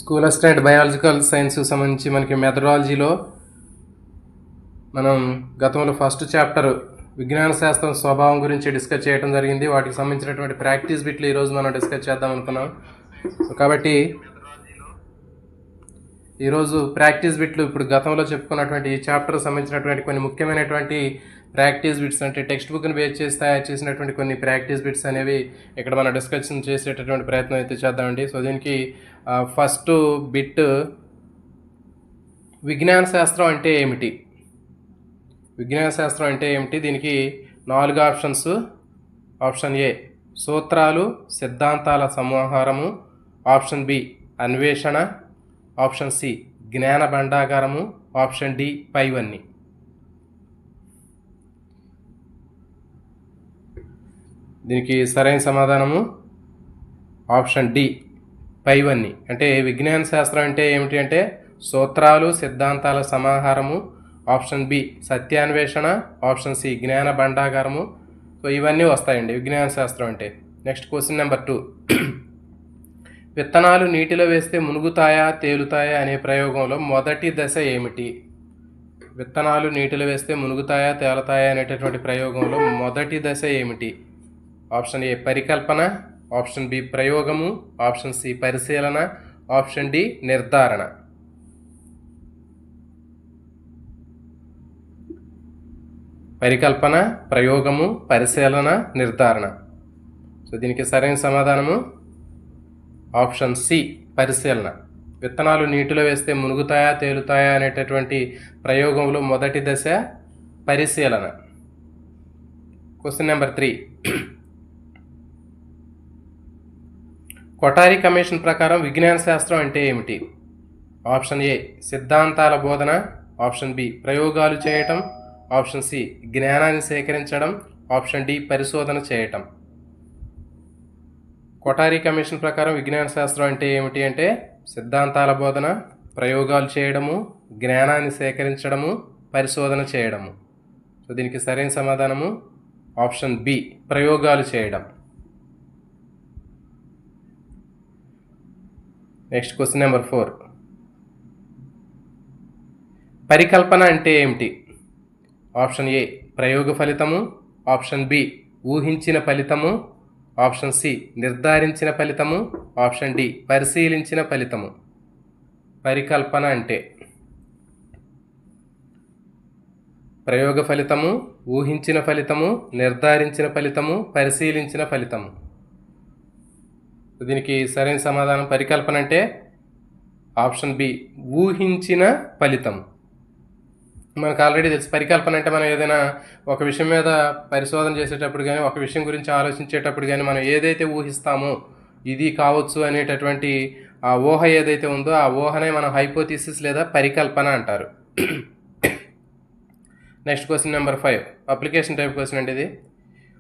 School assistant biological సైన్స్కి సంబంధించి మనకి మెథడాలజీలో మనం గతంలో ఫస్ట్ చాప్టర్ విజ్ఞాన శాస్త్రం స్వభావం గురించి డిస్కస్ చేయడం జరిగింది. వాటికి సంబంధించినటువంటి ప్రాక్టీస్ బిట్లు ఈరోజు మనం డిస్కస్ చేద్దాం అనుకున్నాం. కాబట్టి ఈరోజు ప్రాక్టీస్ బిట్లు ఇప్పుడు గతంలో చెప్పుకున్నటువంటి ఈ చాప్టర్కి సంబంధించినటువంటి కొన్ని ముఖ్యమైనటువంటి ప్రాక్టీస్ బిట్స్ అంటే టెక్స్ట్ బుక్ని బేస్ చేసి తయారు చేసినటువంటి కొన్ని ప్రాక్టీస్ బిట్స్ అనేవి ఇక్కడ మనం డిస్కషన్ చేసేటటువంటి ప్రయత్నం అయితే చేద్దామండి. సో దీనికి ఫస్ట్ బిట్ విజ్ఞాన శాస్త్రం అంటే ఏమిటి? విజ్ఞాన శాస్త్రం అంటే ఏమిటి? దీనికి 4 ఆప్షన్స్. ఆప్షన్ ఏ సూత్రాలు సిద్ధాంతాల సమాహారము, ఆప్షన్ బి అన్వేషణ, ఆప్షన్ సి జ్ఞాన భండాగారము, ఆప్షన్ డి పైవన్నీ. దీనికి సరైన సమాధానము ఆప్షన్ డి పైవన్నీ. అంటే విజ్ఞాన శాస్త్రం అంటే ఏమిటి అంటే సూత్రాలు సిద్ధాంతాల సమాహారము, ఆప్షన్ బి సత్యాన్వేషణ, ఆప్షన్ సి జ్ఞాన భండాగారము. సో ఇవన్నీ వస్తాయండి విజ్ఞాన శాస్త్రం అంటే. Next question number 2. విత్తనాలు నీటిలో వేస్తే మునుగుతాయా తేలుతాయా అనే ప్రయోగంలో మొదటి దశ ఏమిటి? విత్తనాలు నీటిలో వేస్తే మునుగుతాయా తేలుతాయా అనేటటువంటి ప్రయోగంలో మొదటి దశ ఏమిటి? ఆప్షన్ ఏ పరికల్పన, ఆప్షన్ బి ప్రయోగము, ఆప్షన్ సి పరిశీలన, ఆప్షన్ డి నిర్ధారణ. పరికల్పన, ప్రయోగము, పరిశీలన, నిర్ధారణ. సో దీనికి సరైన సమాధానము ఆప్షన్ సి పరిశీలన. విత్తనాలు నీటిలో వేస్తే మునుగుతాయా తేలుతాయా అనేటటువంటి ప్రయోగంలో మొదటి దశ పరిశీలన. Question number 3. కొఠారి కమిషన్ ప్రకారం విజ్ఞాన శాస్త్రం అంటే ఏమిటి? ఆప్షన్ ఏ సిద్ధాంతాల బోధన, ఆప్షన్ బి ప్రయోగాలు చేయటం, ఆప్షన్ సి జ్ఞానాన్ని సేకరించడం, ఆప్షన్ డి పరిశోధన చేయటం. కొఠారి కమిషన్ ప్రకారం విజ్ఞాన శాస్త్రం అంటే ఏమిటి అంటే సిద్ధాంతాల బోధన, ప్రయోగాలు చేయడము, జ్ఞానాన్ని సేకరించడము, పరిశోధన చేయడము. సో దీనికి సరైన సమాధానము ఆప్షన్ బి ప్రయోగాలు చేయడం. Next question number 4. పరికల్పన అంటే ఏమిటి? ఆప్షన్ ఏ ప్రయోగ ఫలితము, ఆప్షన్ బి ఊహించిన ఫలితము, ఆప్షన్ సి నిర్ధారించిన ఫలితము, ఆప్షన్ డి పరిశీలించిన ఫలితము. పరికల్పన అంటే ప్రయోగ ఫలితము, ఊహించిన ఫలితము, నిర్ధారించిన ఫలితము, పరిశీలించిన ఫలితము. దీనికి సరైన సమాధానం పరికల్పన అంటే ఆప్షన్ బి ఊహించిన ఫలితం. మనకు ఆల్రెడీ తెలుసు పరికల్పన అంటే మనం ఏదైనా ఒక విషయం మీద పరిశోధన చేసేటప్పుడు కానీ ఒక విషయం గురించి ఆలోచించేటప్పుడు కానీ మనం ఏదైతే ఊహిస్తామో ఇది కావచ్చు అనేటటువంటి ఆ ఊహ ఏదైతే ఉందో ఆ ఊహనే మనం హైపోథీసిస్ లేదా పరికల్పన అంటారు. Next question number 5 application type question అండి ఇది.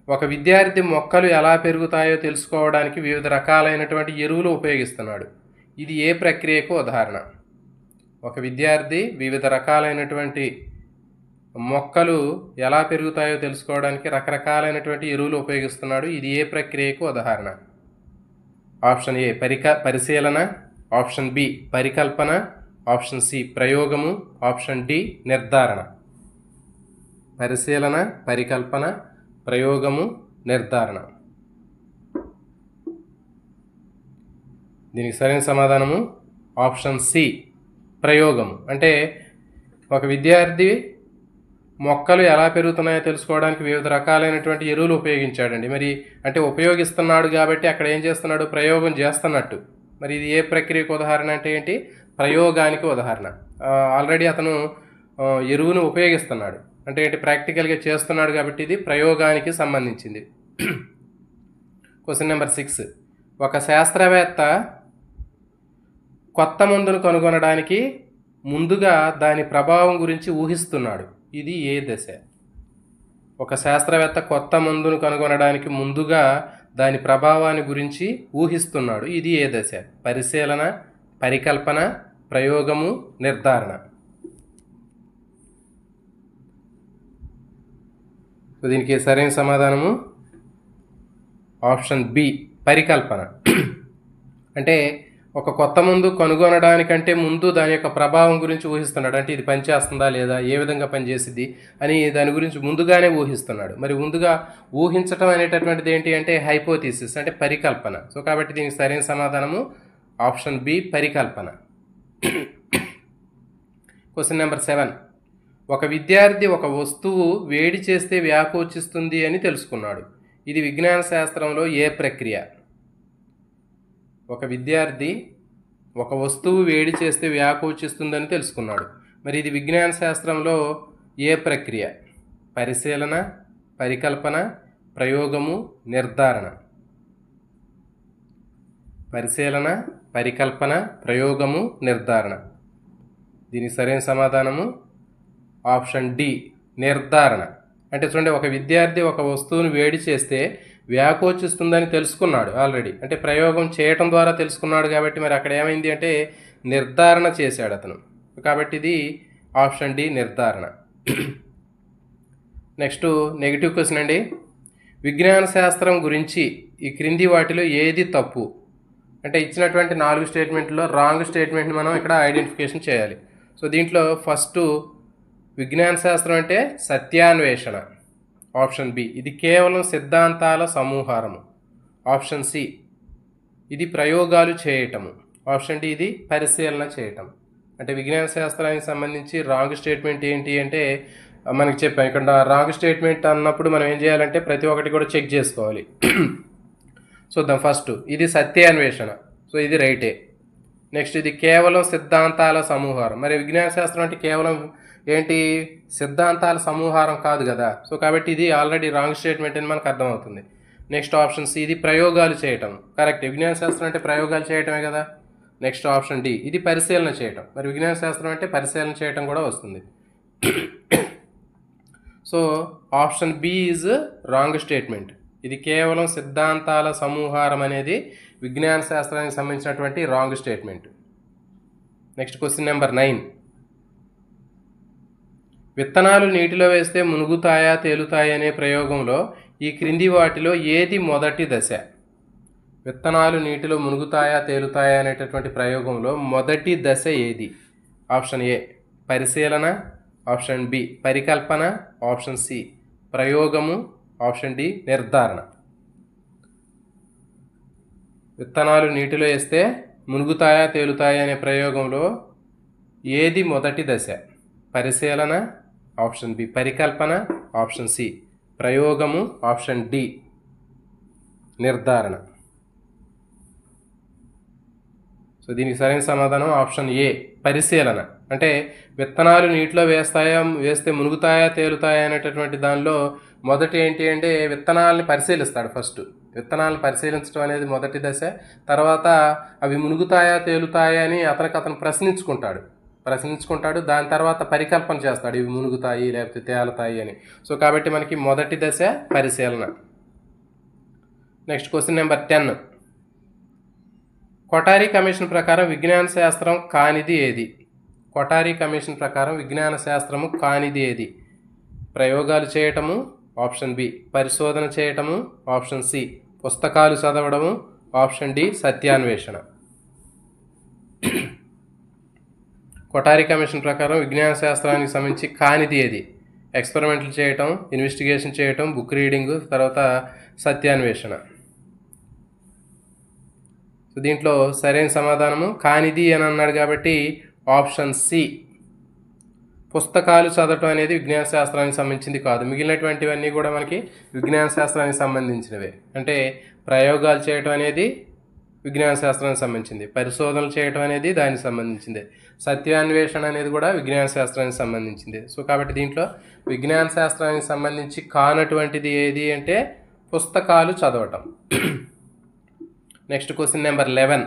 ఒక విద్యార్థి మొక్కలు ఎలా పెరుగుతాయో తెలుసుకోవడానికి వివిధ రకాలైనటువంటి ఎరువులు ఉపయోగిస్తున్నాడు. ఇది ఏ ప్రక్రియకు ఉదాహరణ? ఒక విద్యార్థి వివిధ రకాలైనటువంటి మొక్కలు ఎలా పెరుగుతాయో తెలుసుకోవడానికి రకరకాలైనటువంటి ఎరువులు ఉపయోగిస్తున్నాడు. ఇది ఏ ప్రక్రియకు ఉదాహరణ? ఆప్షన్ ఏ పరిశీలన, ఆప్షన్ బి పరికల్పన, ఆప్షన్ సి ప్రయోగము, ఆప్షన్ డి నిర్ధారణ. పరిశీలన, పరికల్పన, ప్రయోగము, నిర్ధారణ. దీనికి సరైన సమాధానము ఆప్షన్ సి ప్రయోగము. అంటే ఒక విద్యార్థి మొక్కలు ఎలా పెరుగుతున్నాయో తెలుసుకోవడానికి వివిధ రకాలైనటువంటి ఎరువులు ఉపయోగించాడండి. మరి అంటే ఉపయోగిస్తున్నాడు కాబట్టి అక్కడ ఏం చేస్తున్నాడు? ప్రయోగం చేస్తున్నట్టు. మరి ఇది ఏ ప్రక్రియకు ఉదాహరణ అంటే ఏంటి? ప్రయోగానికి ఉదాహరణ. ఆల్రెడీ అతను ఎరువును ఉపయోగిస్తున్నాడు అంటే ఏంటి? ప్రాక్టికల్గా చేస్తున్నాడు కాబట్టి ఇది ప్రయోగానికి సంబంధించింది. Question number 6. ఒక శాస్త్రవేత్త కొత్త మందును కనుగొనడానికి ముందుగా దాని ప్రభావం గురించి ఊహిస్తున్నాడు. ఇది ఏ దశ? ఒక శాస్త్రవేత్త కొత్త మందును కనుగొనడానికి ముందుగా దాని ప్రభావాన్ని గురించి ఊహిస్తున్నాడు. ఇది ఏ దశ? పరిశీలన, పరికల్పన, ప్రయోగము, నిర్ధారణ. దీనికి సరైన సమాధానము ఆప్షన్ బి పరికల్పన. అంటే ఒక కొత్త మందు కనుగొనడానికంటే ముందు దాని యొక్క ప్రభావం గురించి ఊహిస్తున్నాడు. అంటే ఇది పనిచేస్తుందా లేదా, ఏ విధంగా పనిచేసిద్ది అని దాని గురించి ముందుగానే ఊహిస్తున్నాడు. మరి ముందుగా ఊహించటం అనేటటువంటిది ఏంటి అంటే హైపోథీసిస్, అంటే పరికల్పన. సో కాబట్టి దీనికి సరైన సమాధానము ఆప్షన్ బి, పరికల్పన. Question number 7. ఒక విద్యార్థి ఒక వస్తువు వేడి చేస్తే వ్యాకోచిస్తుంది అని తెలుసుకున్నాడు. ఇది విజ్ఞాన శాస్త్రంలో ఏ ప్రక్రియ? ఒక విద్యార్థి ఒక వస్తువు వేడి చేస్తే వ్యాకోచిస్తుందని తెలుసుకున్నాడు. మరి ఇది విజ్ఞాన శాస్త్రంలో ఏ ప్రక్రియ? పరిశీలన, పరికల్పన, ప్రయోగము, నిర్ధారణ. పరిశీలన, పరికల్పన, ప్రయోగము, నిర్ధారణ. దీనికి సరైన సమాధానము ఆప్షన్ డి, నిర్ధారణ. అంటే చూడండి, ఒక విద్యార్థి ఒక వస్తువును వేడి చేస్తే వ్యాకోచిస్తుందని తెలుసుకున్నాడు ఆల్రెడీ. అంటే ప్రయోగం చేయటం ద్వారా తెలుసుకున్నాడు కాబట్టి మరి అక్కడ ఏమైంది అంటే నిర్ధారణ చేశాడు అతను. కాబట్టి ఇది ఆప్షన్ డి, నిర్ధారణ. నెక్స్ట్ నెగిటివ్ క్వశ్చన్ అండి. విజ్ఞాన శాస్త్రం గురించి ఈ క్రింది వాటిలో ఏది తప్పు? అంటే ఇచ్చినటువంటి 4 స్టేట్మెంట్లో రాంగ్ స్టేట్మెంట్ని మనం ఇక్కడ ఐడెంటిఫికేషన్ చేయాలి. సో దీంట్లో ఫస్ట్, విజ్ఞాన శాస్త్రం అంటే సత్యాన్వేషణ. ఆప్షన్ బి, ఇది కేవలం సిద్ధాంతాల సమూహారము. ఆప్షన్ సి, ఇది ప్రయోగాలు చేయటము. ఆప్షన్ డి, ఇది పరిశీలన చేయటం. అంటే విజ్ఞాన శాస్త్రానికి సంబంధించి రాంగ్ స్టేట్మెంట్ ఏంటి అంటే మనకి చెప్పాం. ఇక్కడ రాంగ్ స్టేట్మెంట్ అన్నప్పుడు మనం ఏం చేయాలంటే ప్రతి ఒక్కటి కూడా చెక్ చేసుకోవాలి. చూద్దాం. ఫస్ట్, ఇది సత్యాన్వేషణ. సో ఇది రైటే. నెక్స్ట్, ఇది కేవలం సిద్ధాంతాల సమూహారం. మరి విజ్ఞాన శాస్త్రం అంటే కేవలం ఏంటి? సిద్ధాంతాల సమూహారం కాదు కదా. సో కాబట్టి ఇది ఆల్రెడీ రాంగ్ స్టేట్మెంట్ అని మనకు అర్థమవుతుంది. నెక్స్ట్ ఆప్షన్ సి, ఇది ప్రయోగాలు చేయటం. కరెక్ట్, విజ్ఞాన శాస్త్రం అంటే ప్రయోగాలు చేయటమే కదా. నెక్స్ట్ ఆప్షన్ డి, ఇది పరిశీలన చేయటం. మరి విజ్ఞాన శాస్త్రం అంటే పరిశీలన చేయటం కూడా వస్తుంది. So option B is wrong statement. ఇది కేవలం సిద్ధాంతాల సమూహారం అనేది విజ్ఞాన శాస్త్రానికి సంబంధించినటువంటి wrong statement. Next question number 9. విత్తనాలు నీటిలో వేస్తే మునుగుతాయా తేలుతాయా అనే ప్రయోగంలో ఈ క్రింది వాటిలో ఏది మొదటి దశ? విత్తనాలు నీటిలో మునుగుతాయా తేలుతాయా అనేటటువంటి ప్రయోగంలో మొదటి దశ ఏది? ఆప్షన్ ఏ పరిశీలన, ఆప్షన్ బి పరికల్పన, ఆప్షన్ సి ప్రయోగము, ఆప్షన్ డి నిర్ధారణ. విత్తనాలు నీటిలో వేస్తే మునుగుతాయా తేలుతాయా అనే ప్రయోగంలో ఏది మొదటి దశ? పరిశీలన, ఆప్షన్ బి పరికల్పన, ఆప్షన్ సి ప్రయోగము, ఆప్షన్ డి నిర్ధారణ. సో దీనికి సరైన సమాధానం ఆప్షన్ ఏ పరిశీలన. అంటే విత్తనాలు నీటిలో వేస్తే మునుగుతాయా తేలుతాయా అనేటటువంటి దానిలో మొదటి ఏంటి అంటే విత్తనాలని పరిశీలిస్తాడు. ఫస్ట్ విత్తనాలను పరిశీలించడం అనేది మొదటి దశ. తర్వాత అవి మునుగుతాయా తేలుతాయా అని అతను ప్రశ్నించుకుంటాడు. దాని తర్వాత పరికల్పన చేస్తాడు, ఇవి మునుగుతాయి లేకపోతే తేలుతాయి అని. సో కాబట్టి మనకి మొదటి దశ పరిశీలన. Next question number 10. Kothari commission ప్రకారం విజ్ఞాన శాస్త్రం కానిది ఏది? కొఠారి కమిషన్ ప్రకారం విజ్ఞాన శాస్త్రము కానిది ఏది? ప్రయోగాలు చేయటము, ఆప్షన్ బి పరిశోధన చేయటము, ఆప్షన్ సి పుస్తకాలు చదవడము, ఆప్షన్ డి సత్యాన్వేషణ. కొఠారి కమిషన్ ప్రకారం విజ్ఞాన శాస్త్రానికి సంబంధించి కానిది ఏది? ఎక్స్పెరిమెంట్లు చేయటం, ఇన్వెస్టిగేషన్ చేయటం, బుక్ రీడింగ్, తర్వాత సత్యాన్వేషణ. సో దీంట్లో సరైన సమాధానము కానిది అని అన్నాడు కాబట్టి ఆప్షన్ సి పుస్తకాలు చదవటం అనేది విజ్ఞాన శాస్త్రానికి సంబంధించింది కాదు. మిగిలినటువంటివన్నీ కూడా మనకి విజ్ఞాన శాస్త్రానికి సంబంధించినవే. అంటే ప్రయోగాలు చేయటం అనేది విజ్ఞాన శాస్త్రానికి సంబంధించింది, పరిశోధనలు చేయటం అనేది దానికి సంబంధించింది, సత్యాన్వేషణ అనేది కూడా విజ్ఞాన శాస్త్రానికి సంబంధించింది. సో కాబట్టి దీంట్లో విజ్ఞాన శాస్త్రానికి సంబంధించి కానటువంటిది ఏది అంటే పుస్తకాలు చదవటం. Next question number 11.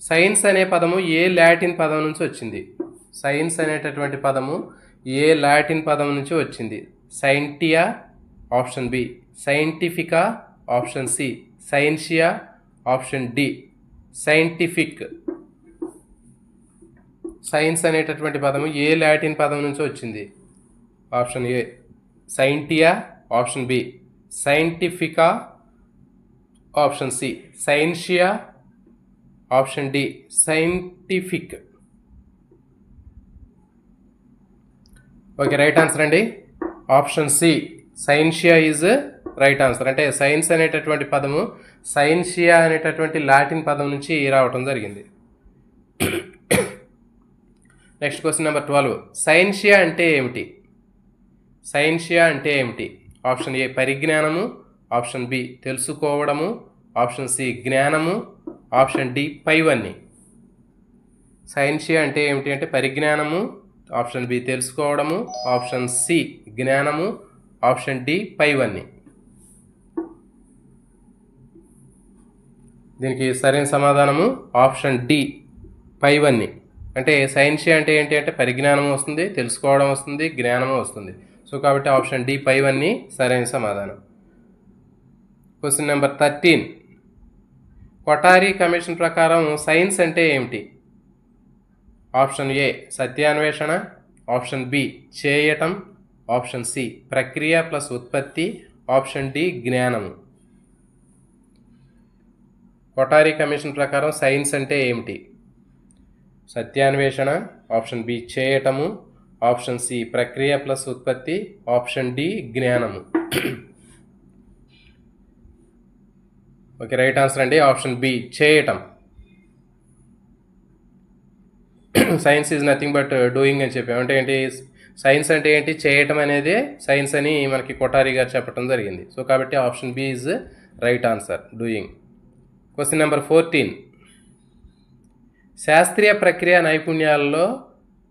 సైన్స్ అనే పదము ఏ లాటిన్ పదం నుంచి వచ్చింది? సైన్స్ అనేటటువంటి పదము ఏ లాటిన్ పదం నుంచి వచ్చింది? సైంటియా, ఆప్షన్ బి సైంటిఫికా, ఆప్షన్ సి సైన్షియా, ఆప్షన్ డి సైంటిఫిక్. సైన్స్ అనేటటువంటి పదము ఏ లాటిన్ పదం నుంచి వచ్చింది? ఆప్షన్ ఏ సైంటియా, ఆప్షన్ బి సైంటిఫికా, ఆప్షన్ సి సైన్షియా, option D scientific. Okay, right answer అండి ఆప్షన్ సి సైన్షియా ఈజ్ రైట్ ఆన్సర్. అంటే సైన్స్ అనేటటువంటి పదము సైన్షియా అనేటటువంటి లాటిన్ పదం నుంచి రావటం జరిగింది. Next question number 12. సైన్షియా అంటే ఏమిటి? సైన్షియా అంటే ఏమిటి? ఆప్షన్ ఏ పరిజ్ఞానము, ఆప్షన్ బి తెలుసుకోవడము, ఆప్షన్ సి జ్ఞానము, ఆప్షన్ డి పైవన్నీ. సైన్షియా అంటే ఏమిటి అంటే పరిజ్ఞానము, ఆప్షన్ బి తెలుసుకోవడము, ఆప్షన్ సి జ్ఞానము, ఆప్షన్ డి పైవన్నీ. దీనికి సరైన సమాధానము ఆప్షన్ డి పైవన్నీ. అంటే సైన్షియా అంటే ఏంటి అంటే పరిజ్ఞానం వస్తుంది, తెలుసుకోవడం వస్తుంది, జ్ఞానము వస్తుంది. సో కాబట్టి ఆప్షన్ డి పైవన్నీ సరైన సమాధానం. Question number 13. కొఠారి కమిషన్ ప్రకారం సైన్స్ అంటే ఏమిటి? ఆప్షన్ ఏ సత్యాన్వేషణ, ఆప్షన్ బి చేయటం, ఆప్షన్ సి ప్రక్రియ ప్లస్ ఉత్పత్తి, ఆప్షన్ డి జ్ఞానము. కొఠారి కమిషన్ ప్రకారం సైన్స్ అంటే ఏమిటి? సత్యాన్వేషణ, ఆప్షన్ బి చేయటము, ఆప్షన్ సి ప్రక్రియ ప్లస్ ఉత్పత్తి, ఆప్షన్ డి జ్ఞానము. ఓకే, రైట్ ఆన్సర్ అండి ఆప్షన్ బి చేయటం. Science is nothing but doing అని చెప్పాము. అంటే ఏంటి సైన్స్ అంటే ఏంటి? చేయటం అనేది సైన్స్ అని మనకి కొఠారి గారు చెప్పడం జరిగింది. సో కాబట్టి option B is right answer, doing. Question number 14. శాస్త్రీయ ప్రక్రియ నైపుణ్యాలలో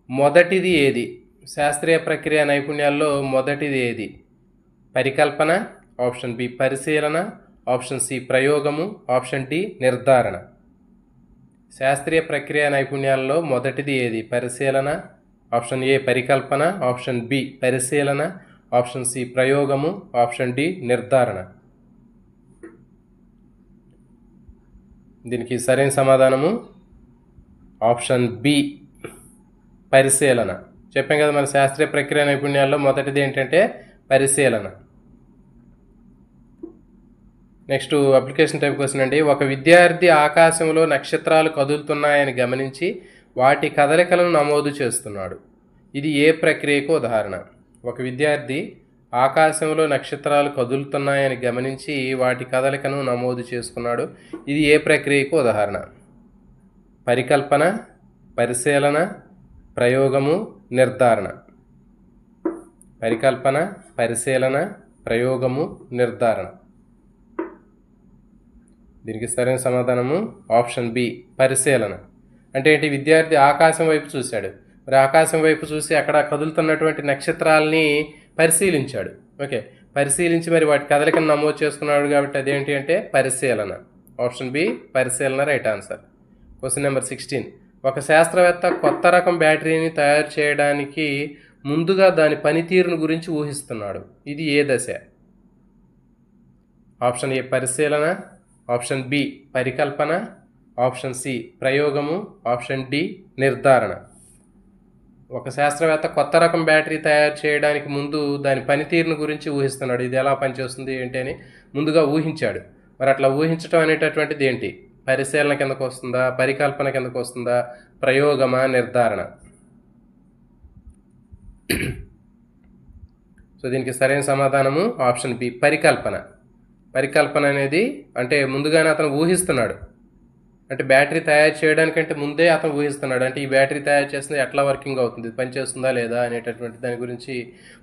మొదటిది ఏది? శాస్త్రీయ ప్రక్రియ నైపుణ్యాల్లో మొదటిది ఏది? పరికల్పన, ఆప్షన్ బి పరిశీలన, ఆప్షన్ సి ప్రయోగము, ఆప్షన్ డి నిర్ధారణ. శాస్త్రీయ ప్రక్రియ నైపుణ్యాల్లో మొదటిది ఏది? పరిశీలన, ఆప్షన్ ఏ పరికల్పన, ఆప్షన్ బి పరిశీలన, ఆప్షన్ సి ప్రయోగము, ఆప్షన్ డి నిర్ధారణ. దీనికి సరైన సమాధానము ఆప్షన్ బి పరిశీలన. చెప్పాం కదా మన శాస్త్రీయ ప్రక్రియ నైపుణ్యాల్లో మొదటిది ఏంటంటే పరిశీలన. నెక్స్ట్ అప్లికేషన్ టైప్ క్వశ్చన్ అండి. ఒక విద్యార్థి ఆకాశంలో నక్షత్రాలు కదులుతున్నాయని గమనించి వాటి కదలికలను నమోదు చేస్తున్నాడు. ఇది ఏ ప్రక్రియకు ఉదాహరణ? ఒక విద్యార్థి ఆకాశంలో నక్షత్రాలు కదులుతున్నాయని గమనించి వాటి కదలికను నమోదు చేసుకున్నాడు. ఇది ఏ ప్రక్రియకు ఉదాహరణ? పరికల్పన, పరిశీలన, ప్రయోగము, నిర్ధారణ. పరికల్పన, పరిశీలన, ప్రయోగము, నిర్ధారణ. దీనికి సరైన సమాధానము ఆప్షన్ బి పరిశీలన. అంటే ఏంటి? విద్యార్థి ఆకాశం వైపు చూశాడు. మరి ఆకాశం వైపు చూసి అక్కడ కదులుతున్నటువంటి నక్షత్రాలని పరిశీలించాడు. ఓకే, పరిశీలించి మరి వాటి కదలికను నమోదు చేసుకున్నాడు కాబట్టి అదేంటి అంటే పరిశీలన. ఆప్షన్ బి పరిశీలన రైట్ ఆన్సర్. Question number 16. ఒక శాస్త్రవేత్త కొత్త రకం బ్యాటరీని తయారు చేయడానికి ముందుగా దాని పనితీరును గురించి ఊహిస్తున్నాడు. ఇది ఏ దశ? ఆప్షన్ ఏ పరిశీలన, ఆప్షన్ బి పరికల్పన, ఆప్షన్ సి ప్రయోగము, ఆప్షన్ డి నిర్ధారణ. ఒక శాస్త్రవేత్త కొత్త రకం బ్యాటరీ తయారు చేయడానికి ముందు దాని పనితీరును గురించి ఊహిస్తున్నాడు. ఇది ఎలా పనిచేస్తుంది ఏంటి అని ముందుగా ఊహించాడు. మరి అట్లా ఊహించడం అనేటటువంటిది ఏంటి? పరిశీలన కిందకు వస్తుందా, పరికల్పన కిందకు వస్తుందా, ప్రయోగమా, నిర్ధారణ? సో దీనికి సరైన సమాధానము ఆప్షన్ బి పరికల్పన. పరికల్పన అనేది అంటే ముందుగానే అతను ఊహిస్తున్నాడు. అంటే బ్యాటరీ తయారు చేయడానికంటే ముందే అతను ఊహిస్తున్నాడు. అంటే ఈ బ్యాటరీ తయారు చేస్తుంది ఎట్లా వర్కింగ్ అవుతుంది, పనిచేస్తుందా లేదా అనేటటువంటి దాని గురించి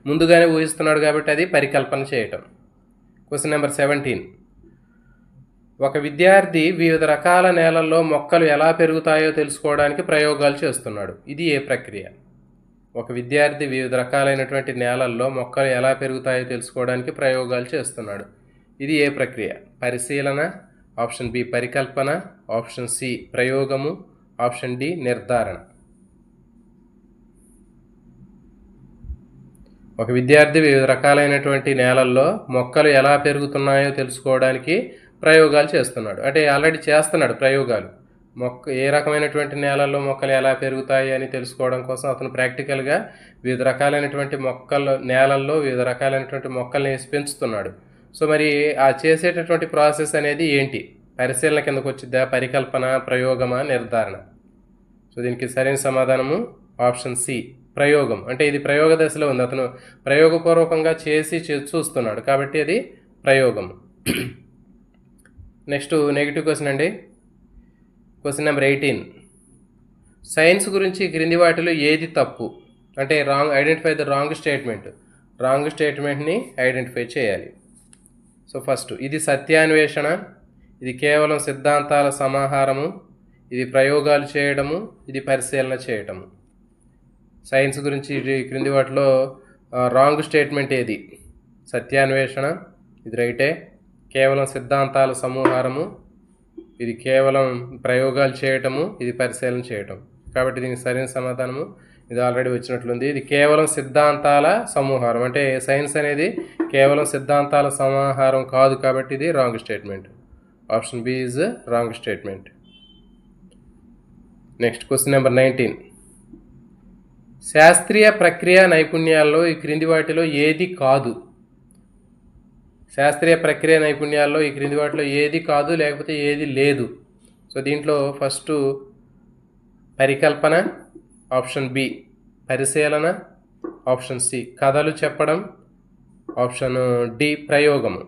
ముందుగానే ఊహిస్తున్నాడు కాబట్టి అది పరికల్పన చేయటం. Question number 17. ఒక విద్యార్థి వివిధ రకాల నేలల్లో మొక్కలు ఎలా పెరుగుతాయో తెలుసుకోవడానికి ప్రయోగాలు చేస్తున్నాడు. ఇది ఏ ప్రక్రియ? ఒక విద్యార్థి వివిధ రకాలైనటువంటి నేలల్లో మొక్కలు ఎలా పెరుగుతాయో తెలుసుకోవడానికి ప్రయోగాలు చేస్తున్నాడు. ఇది ఏ ప్రక్రియ? పరిశీలన, ఆప్షన్ బి పరికల్పన, ఆప్షన్ సి ప్రయోగము, ఆప్షన్ డి నిర్ధారణ. ఒక విద్యార్థి వివిధ రకాలైనటువంటి నేలల్లో మొక్కలు ఎలా పెరుగుతున్నాయో తెలుసుకోవడానికి ప్రయోగాలు చేస్తున్నాడు. అంటే ఆల్రెడీ చేస్తున్నాడు ప్రయోగాలు. ఏ రకమైనటువంటి నేలల్లో మొక్కలు ఎలా పెరుగుతాయి అని తెలుసుకోవడం కోసం అతను ప్రాక్టికల్గా వివిధ రకాలైనటువంటి నేలల్లో వివిధ రకాలైనటువంటి మొక్కల్ని వేసి పెంచుతున్నాడు. సో మరి ఆ చేసేటటువంటి ప్రాసెస్ అనేది ఏంటి? పరిశీలన కిందకు వచ్చిద్దా, పరికల్పన, ప్రయోగమా, నిర్ధారణ? సో దీనికి సరైన సమాధానము ఆప్షన్ సి, ప్రయోగం. అంటే ఇది ప్రయోగ దశలో ఉంది, అతను ప్రయోగపూర్వకంగా చేసి చూస్తున్నాడు కాబట్టి అది ప్రయోగం. నెక్స్ట్ నెగిటివ్ క్వశ్చన్ అండి. Question number 18. సైన్స్ గురించి క్రింది వాటిలో ఏది తప్పు? అంటే identify the wrong statement. Wrong స్టేట్మెంట్ని ఐడెంటిఫై చేయాలి. సో ఫస్ట్, ఇది సత్యాన్వేషణ, ఇది కేవలం సిద్ధాంతాల సమాహారము, ఇది ప్రయోగాలు చేయడము, ఇది పరిశీలన చేయటము. సైన్స్ గురించి క్రింది వాటిలో రాంగ్ స్టేట్మెంట్ ఏది? సత్యాన్వేషణ, ఇది రైటే. కేవలం సిద్ధాంతాల సమూహారము, ఇది కేవలం ప్రయోగాలు చేయటము, ఇది పరిశీలన చేయటం. కాబట్టి దీనికి సరైన సమాధానము ఇది ఆల్రెడీ వచ్చినట్లుంది. ఇది కేవలం సిద్ధాంతాల సమూహారం. అంటే సైన్స్ అనేది కేవలం సిద్ధాంతాల సమాహారం కాదు కాబట్టి ఇది wrong statement. Option B is wrong statement. Next question number 19. శాస్త్రీయ ప్రక్రియ నైపుణ్యాల్లో ఈ క్రింది వాటిలో ఏది కాదు? శాస్త్రీయ ప్రక్రియ నైపుణ్యాల్లో ఈ క్రింది వాటిలో ఏది కాదు లేకపోతే ఏది లేదు? సో దీంట్లో ఫస్ట్ పరికల్పన, ఆప్షన్ బి పరిశీలన, ఆప్షన్ సి కథలు చెప్పడం, ఆప్షన్ డి ప్రయోగము.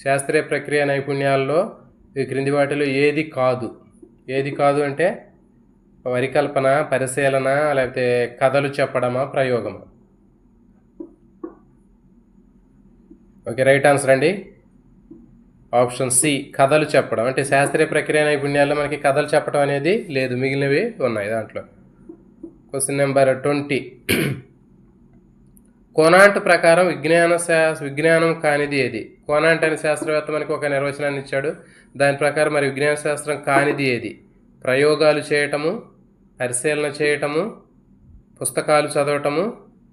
శాస్త్రీయ ప్రక్రియ నైపుణ్యాల్లో ఈ క్రింది వాటిలో ఏది కాదు? ఏది కాదు అంటే పరికల్పన, పరిశీలన, లేకపోతే కథలు చెప్పడమా, ప్రయోగమా? ఓకే, రైట్ ఆన్సర్ అండి ఆప్షన్ సి కథలు చెప్పడం. అంటే శాస్త్రీయ ప్రక్రియ నైపుణ్యాల్లో మనకి కథలు చెప్పడం అనేది లేదు, మిగిలినవి ఉన్నాయి దాంట్లో. Question number 20. కోనాంట్ ప్రకారం విజ్ఞానం కానిది ఏది? కోనాంట్ అనే శాస్త్రవేత్త మనకి ఒక నిర్వచనాన్ని ఇచ్చాడు. దాని ప్రకారం మరి విజ్ఞాన శాస్త్రం కానిది ఏది? ప్రయోగాలు చేయటము, పరిశీలన చేయటము, పుస్తకాలు చదవటము,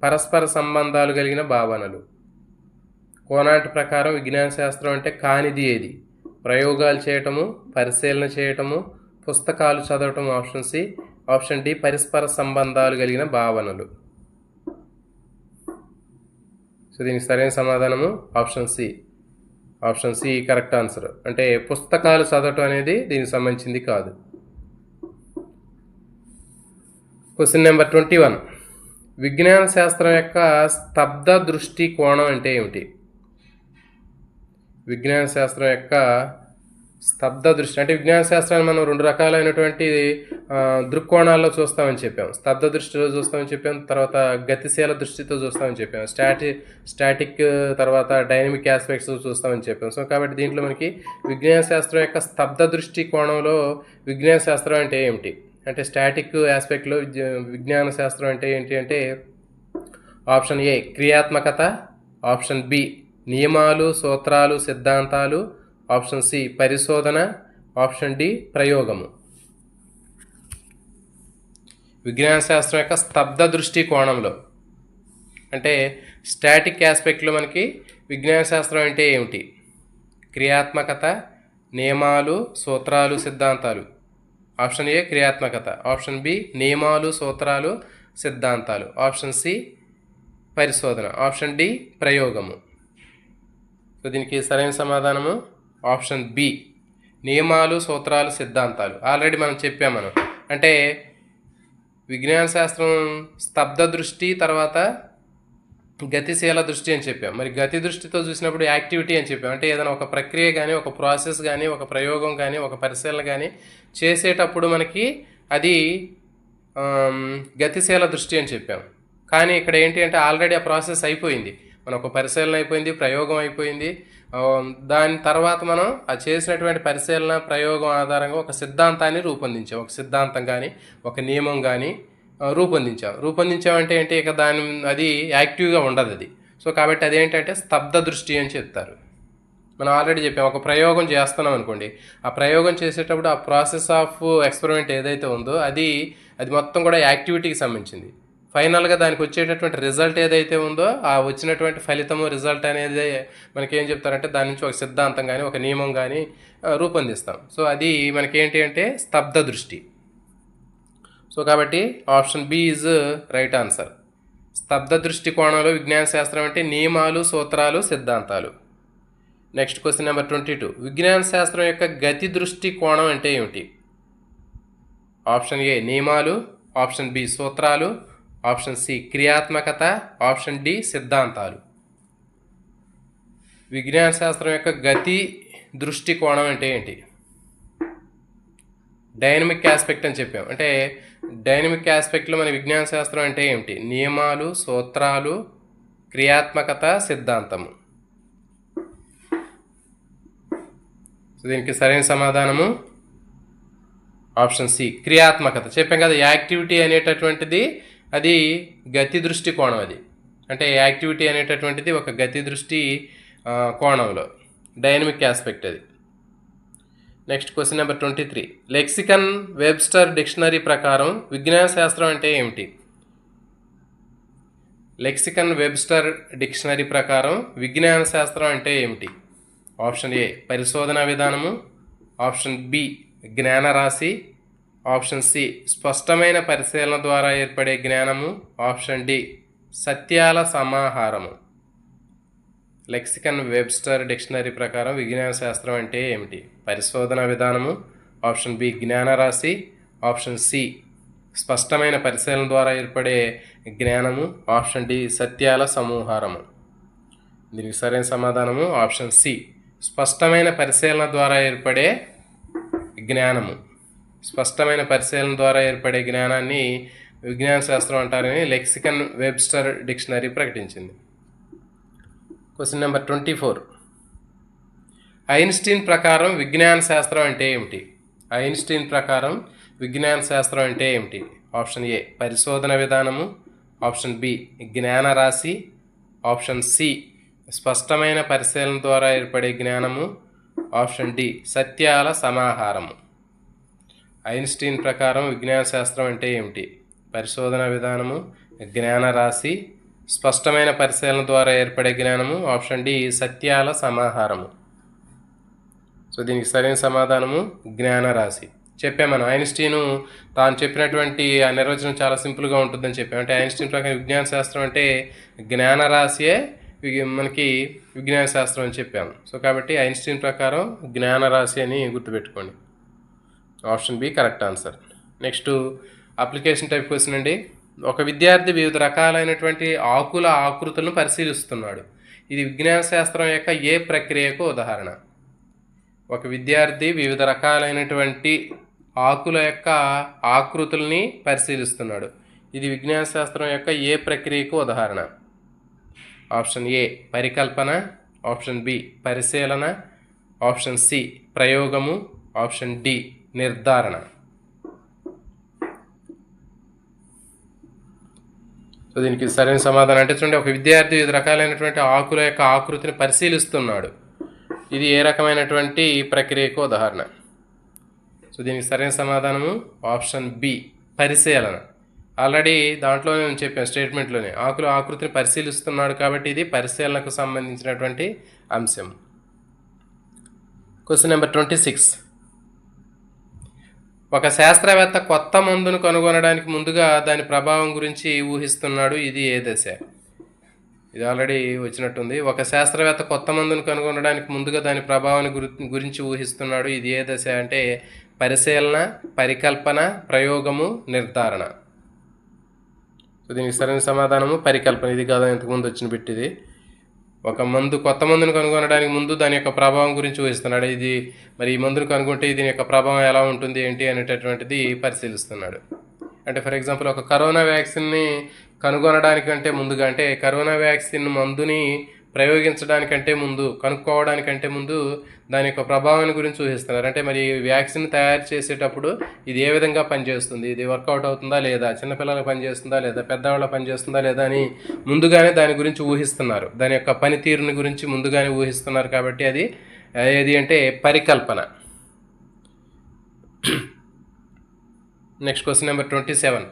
పరస్పర సంబంధాలు కలిగిన భావనలు. కోనాంట్ ప్రకారం విజ్ఞాన శాస్త్రం అంటే కానిది ఏది? ప్రయోగాలు చేయటము, పరిశీలన చేయటము, పుస్తకాలు చదవటం ఆప్షన్ సి, ఆప్షన్ డి పరస్పర సంబంధాలు కలిగిన భావనలు. సో దీనికి సరైన సమాధానము option C. Option C correct answer. అంటే పుస్తకాలు చదవటం అనేది దీనికి సంబంధించింది కాదు. Question number 21. విజ్ఞాన శాస్త్రం యొక్క స్తబ్ద దృష్టి కోణం అంటే ఏమిటి? విజ్ఞాన శాస్త్రం యొక్క స్తబ్ద దృష్టి అంటే విజ్ఞాన శాస్త్రాన్ని మనం రెండు రకాలైనటువంటి దృక్కోణాల్లో చూస్తామని చెప్పాం. స్తబ్ద దృష్టిలో చూస్తామని చెప్పాం, తర్వాత గతిశీల దృష్టితో చూస్తామని చెప్పాం, స్టాటిక్ తర్వాత డైనమిక్ ఆస్పెక్ట్స్ చూస్తామని చెప్పాం. సో కాబట్టి దీంట్లో మనకి విజ్ఞాన శాస్త్రం యొక్క స్తబ్ద దృష్టి కోణంలో విజ్ఞాన శాస్త్రం అంటే ఏమిటి? అంటే స్టాటిక్ ఆస్పెక్ట్లో విజ్ఞాన శాస్త్రం అంటే ఏంటి అంటే ఆప్షన్ ఏ క్రియాత్మకత, ఆప్షన్ బి నియమాలు, సూత్రాలు, సిద్ధాంతాలు, ఆప్షన్ సి పరిశోధన, ఆప్షన్ డి ప్రయోగము. విజ్ఞాన శాస్త్రం యొక్క స్తబ్ద దృష్టి కోణంలో అంటే స్టాటిక్ ఆస్పెక్ట్లో మనకి విజ్ఞాన శాస్త్రం అంటే ఏమిటి? క్రియాత్మకత, నియమాలు, సూత్రాలు, సిద్ధాంతాలు. ఆప్షన్ ఏ క్రియాత్మకత, ఆప్షన్ బి నియమాలు, సూత్రాలు, సిద్ధాంతాలు, ఆప్షన్ సి పరిశోధన, ఆప్షన్ డి ప్రయోగము. సో దీనికి సరైన సమాధానము ఆప్షన్ బి నియమాలు, సూత్రాలు, సిద్ధాంతాలు. ఆల్రెడీ మనం చెప్పాము. అంటే విజ్ఞాన శాస్త్రం స్తబ్ద దృష్టి, తర్వాత గతిశీల దృష్టి అని చెప్పాం. మరి గతి దృష్టితో చూసినప్పుడు యాక్టివిటీ అని చెప్పాం. అంటే ఏదైనా ఒక ప్రక్రియ కానీ, ఒక ప్రాసెస్ కానీ, ఒక ప్రయోగం కానీ, ఒక పరిశీలన కానీ చేసేటప్పుడు మనకి అది గతిశీల దృష్టి అని చెప్పాం. కానీ ఇక్కడ ఏంటి అంటే ఆల్రెడీ ఆ ప్రాసెస్ అయిపోయింది. మన ఒక పరిశీలన అయిపోయింది, ప్రయోగం అయిపోయింది. దాని తర్వాత మనం ఆ చేసినటువంటి పరిశీలన, ప్రయోగం ఆధారంగా ఒక సిద్ధాంతాన్ని రూపొందించాం. ఒక సిద్ధాంతం కానీ, ఒక నియమం కానీ రూపొందించామంటే ఏంటి, ఇక అది యాక్టివ్గా ఉండదు అది. సో కాబట్టి అదేంటంటే స్తబ్ద దృష్టి అని చెప్తారు. మనం ఆల్రెడీ చెప్పాం, ఒక ప్రయోగం చేస్తున్నాం అనుకోండి, ఆ ప్రయోగం చేసేటప్పుడు ఆ ప్రాసెస్ ఆఫ్ ఎక్స్పెరిమెంట్ ఏదైతే ఉందో అది మొత్తం కూడా యాక్టివిటీకి సంబంధించింది. ఫైనల్గా దానికి వచ్చేటటువంటి రిజల్ట్ ఏదైతే ఉందో ఆ వచ్చినటువంటి ఫలితము, రిజల్ట్ అనేది మనకేం చెప్తారంటే దాని నుంచి ఒక సిద్ధాంతం కానీ, ఒక నియమం కానీ రూపొందిస్తాం. సో అది మనకేంటి అంటే స్తబ్ద దృష్టి. సో కాబట్టి option B is right answer. స్తబ్ద దృష్టి కోణంలో విజ్ఞాన శాస్త్రం అంటే నియమాలు, సూత్రాలు, సిద్ధాంతాలు. Next question number 22. విజ్ఞాన శాస్త్రం యొక్క గతి దృష్టి కోణం అంటే ఏమిటి? ఆప్షన్ ఏ నియమాలు, ఆప్షన్ బి సూత్రాలు, ఆప్షన్ సి క్రియాత్మకత, ఆప్షన్ డి సిద్ధాంతాలు. విజ్ఞాన శాస్త్రం యొక్క గతి దృష్టి కోణం అంటే ఏంటి? డైనమిక్ ఆస్పెక్ట్ అని చెప్పాం. అంటే డైనమిక్ ఆస్పెక్ట్లో మన విజ్ఞాన శాస్త్రం అంటే ఏమిటి? నియమాలు, సూత్రాలు, క్రియాత్మకత, సిద్ధాంతము. సో దీనికి సరైన సమాధానము ఆప్షన్ సి క్రియాత్మకత. చెప్పాం కదా, యాక్టివిటీ అనేటటువంటిది అది గతి దృష్టి కోణం. అది అంటే యాక్టివిటీ అనేటటువంటిది ఒక గతి దృష్టి కోణంలో డైనమిక్ ఆస్పెక్ట్ అది. Next question number 23. Lexicon Webster dictionary ప్రకారం విజ్ఞాన శాస్త్రం అంటే ఏమిటి? లెక్సికన్ వెబ్స్టర్ డిక్షనరీ ప్రకారం విజ్ఞాన శాస్త్రం అంటే ఏమిటి? ఆప్షన్ ఏ పరిశోధనా విధానము, ఆప్షన్ బి జ్ఞానరాశి, ఆప్షన్ సి స్పష్టమైన పరిశీలన ద్వారా ఏర్పడే జ్ఞానము, ఆప్షన్ డి సత్యాల సమాహారము. లెక్సికన్ వెబ్స్టర్ డిక్షనరీ ప్రకారం విజ్ఞాన శాస్త్రం అంటే ఏమిటి? పరిశోధనా విధానము, ఆప్షన్ బి జ్ఞానరాశి, ఆప్షన్ సి స్పష్టమైన పరిశీలన ద్వారా ఏర్పడే జ్ఞానము, ఆప్షన్ డి సత్యాల సమూహారము. దీనికి సరైన సమాధానము ఆప్షన్ సి స్పష్టమైన పరిశీలన ద్వారా ఏర్పడే జ్ఞానము. స్పష్టమైన పరిశీలన ద్వారా ఏర్పడే జ్ఞానాన్ని విజ్ఞాన శాస్త్రం అంటారని లెక్సికన్ వెబ్స్టర్ డిక్షనరీ ప్రకటించింది. Question number 24. ఐన్స్టీన్ ప్రకారం విజ్ఞాన శాస్త్రం అంటే ఏమిటి? ఐన్స్టీన్ ప్రకారం విజ్ఞాన శాస్త్రం అంటే ఏమిటి? ఆప్షన్ ఏ పరిశోధన విధానము, ఆప్షన్ బి జ్ఞానరాశి, ఆప్షన్ సి స్పష్టమైన పరిశీలన ద్వారా ఏర్పడే జ్ఞానము, ఆప్షన్ డి సత్యాల సమాహారము. ఐన్స్టీన్ ప్రకారం విజ్ఞాన శాస్త్రం అంటే ఏమిటి? పరిశోధన విధానము, జ్ఞానరాశి, స్పష్టమైన పరిశీలన ద్వారా ఏర్పడే జ్ఞానము, ఆప్షన్ డి సత్యాల సమాహారము. సో దీనికి సరైన సమాధానము జ్ఞానరాశి. చెప్పాం మనం ఐన్స్టీను తాను చెప్పినటువంటి ఆ నిర్వచనం చాలా సింపుల్గా ఉంటుందని చెప్పాం. అంటే ఐన్స్టీన్ ప్రకారం విజ్ఞాన శాస్త్రం అంటే జ్ఞానరాశియే మనకి విజ్ఞాన శాస్త్రం అని చెప్పాము. సో కాబట్టి ఐన్స్టీన్ ప్రకారం జ్ఞానరాశి అని గుర్తుపెట్టుకోండి. Option B correct answer. Next application type question అండి. ఒక విద్యార్థి వివిధ రకాలైనటువంటి ఆకుల ఆకృతులను పరిశీలిస్తున్నాడు. ఇది విజ్ఞాన శాస్త్రం యొక్క ఏ ప్రక్రియకు ఉదాహరణ? ఒక విద్యార్థి వివిధ రకాలైనటువంటి ఆకుల యొక్క ఆకృతుల్ని పరిశీలిస్తున్నాడు. ఇది విజ్ఞాన శాస్త్రం యొక్క ఏ ప్రక్రియకు ఉదాహరణ? ఆప్షన్ ఏ పరికల్పన, ఆప్షన్ బి పరిశీలన, ఆప్షన్ సి ప్రయోగము, ఆప్షన్ డి నిర్ధారణ. సో దీనికి సరైన సమాధానం అంటే చూడండి, ఒక విద్యార్థి వివిధ రకాలైనటువంటి ఆకుల యొక్క ఆకృతిని పరిశీలిస్తున్నాడు. ఇది ఏ రకమైనటువంటి ప్రక్రియకు ఉదాహరణ? సో దీనికి సరైన సమాధానము ఆప్షన్ బి పరిశీలన. ఆల్రెడీ దాంట్లో నేను చెప్పాను స్టేట్మెంట్లోనే, ఆకుల ఆకృతిని పరిశీలిస్తున్నాడు కాబట్టి ఇది పరిశీలనకు సంబంధించినటువంటి అంశం. Question number 26. ఒక శాస్త్రవేత్త కొత్త మందును కనుగొనడానికి ముందుగా దాని ప్రభావం గురించి ఊహిస్తున్నాడు. ఇది ఏ దశ? ఇది ఆల్రెడీ వచ్చినట్టుంది. ఒక శాస్త్రవేత్త కొత్త మందును కనుగొనడానికి ముందుగా దాని ప్రభావాన్ని గురించి ఊహిస్తున్నాడు. ఇది ఏ దశ అంటే పరిశీలన, పరికల్పన, ప్రయోగము, నిర్ధారణ. సో దీనికి సరైన సమాధానము పరికల్పన. ఇది కాదా ఇంతకుముందు వచ్చిన బిట్టిది. ఒక కొత్త మందును కనుగొనడానికి ముందు దాని యొక్క ప్రభావం గురించి ఊహిస్తున్నాడు. ఇది మరి ఈ మందును కనుగొంటే దీని యొక్క ప్రభావం ఎలా ఉంటుంది ఏంటి అనేటటువంటిది పరిశీలిస్తున్నాడు. అంటే ఫర్ ఎగ్జాంపుల్ ఒక కరోనా వ్యాక్సిన్ని కనుగొనడానికంటే ముందుగా, అంటే కరోనా వ్యాక్సిన్ మందుని ప్రయోగించడానికంటే ముందు, కనుక్కోవడానికంటే ముందు దాని యొక్క ప్రభావాన్ని గురించి ఊహిస్తున్నారు. అంటే మరి వ్యాక్సిన్ తయారు చేసేటప్పుడు ఇది ఏ విధంగా పనిచేస్తుంది, ఇది వర్కౌట్ అవుతుందా లేదా, చిన్నపిల్లలకు పనిచేస్తుందా లేదా, పెద్దవాళ్ళకి పనిచేస్తుందా లేదా అని ముందుగానే దాని గురించి ఊహిస్తున్నారు. దాని యొక్క పనితీరుని గురించి ముందుగానే ఊహిస్తున్నారు. కాబట్టి అది ఏది అంటే పరికల్పన. Next question number 27.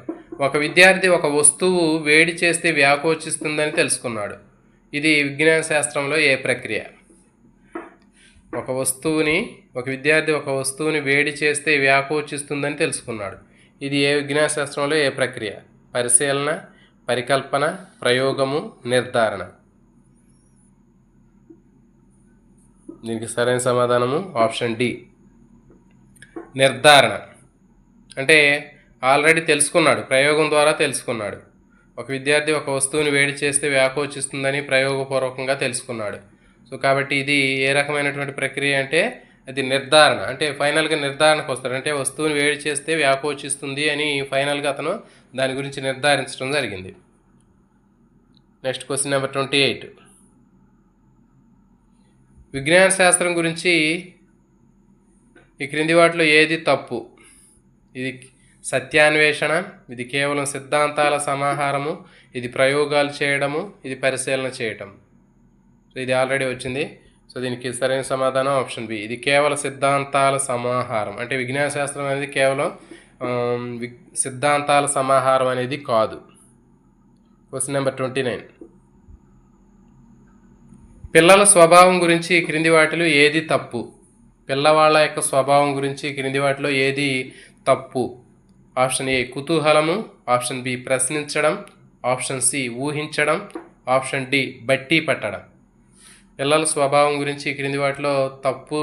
ఒక విద్యార్థి ఒక వస్తువు వేడి చేస్తే వ్యాకోచిస్తుందని తెలుసుకున్నాడు. ఇది విజ్ఞాన శాస్త్రంలో ఏ ప్రక్రియ? ఒక విద్యార్థి ఒక వస్తువుని వేడి చేస్తే వ్యాకోచిస్తుందని తెలుసుకున్నాడు. ఇది ఏ విజ్ఞాన శాస్త్రంలో ఏ ప్రక్రియ? పరిశీలన, పరికల్పన, ప్రయోగము, నిర్ధారణ. దీనికి సరైన సమాధానము ఆప్షన్ డి. నిర్ధారణ అంటే ఆల్రెడీ తెలుసుకున్నాడు, ప్రయోగం ద్వారా తెలుసుకున్నాడు. ఒక విద్యార్థి ఒక వస్తువుని వేడి చేస్తే వ్యాకోచిస్తుందని ప్రయోగపూర్వకంగా తెలుసుకున్నాడు. సో కాబట్టి ఇది ఏ రకమైనటువంటి ప్రక్రియ అంటే అది నిర్ధారణ, అంటే ఫైనల్గా నిర్ధారణకు వస్తాడు. అంటే వస్తువుని వేడి చేస్తే వ్యాకోచిస్తుంది అని ఫైనల్గా అతను దాని గురించి నిర్ధారించడం జరిగింది. Next question number 28. విజ్ఞాన శాస్త్రం గురించి ఈ క్రింది వాటిలో ఏది తప్పు? ఇది సత్యాన్వేషణ, ఇది కేవలం సిద్ధాంతాల సమాహారము, ఇది ప్రయోగాలు చేయడము, ఇది పరిశీలన చేయటం. సో ఇది ఆల్రెడీ వచ్చింది. సో దీనికి సరైన సమాధానం ఆప్షన్ బి. ఇది కేవల సిద్ధాంతాల సమాహారం. అంటే విజ్ఞాన శాస్త్రం అనేది కేవలం సిద్ధాంతాల సమాహారం అనేది కాదు. Question number 29. పిల్లల స్వభావం గురించి క్రింది వాటిలో ఏది తప్పు? పిల్లవాళ్ళ యొక్క స్వభావం గురించి క్రింది వాటిలో ఏది తప్పు? ఆప్షన్ ఏ కుతూహలము, ఆప్షన్ బి ప్రశ్నించడం, ఆప్షన్ సి ఊహించడం, ఆప్షన్ డి బట్టి పట్టడం. పిల్లల స్వభావం గురించి క్రింది వాటిలో తప్పు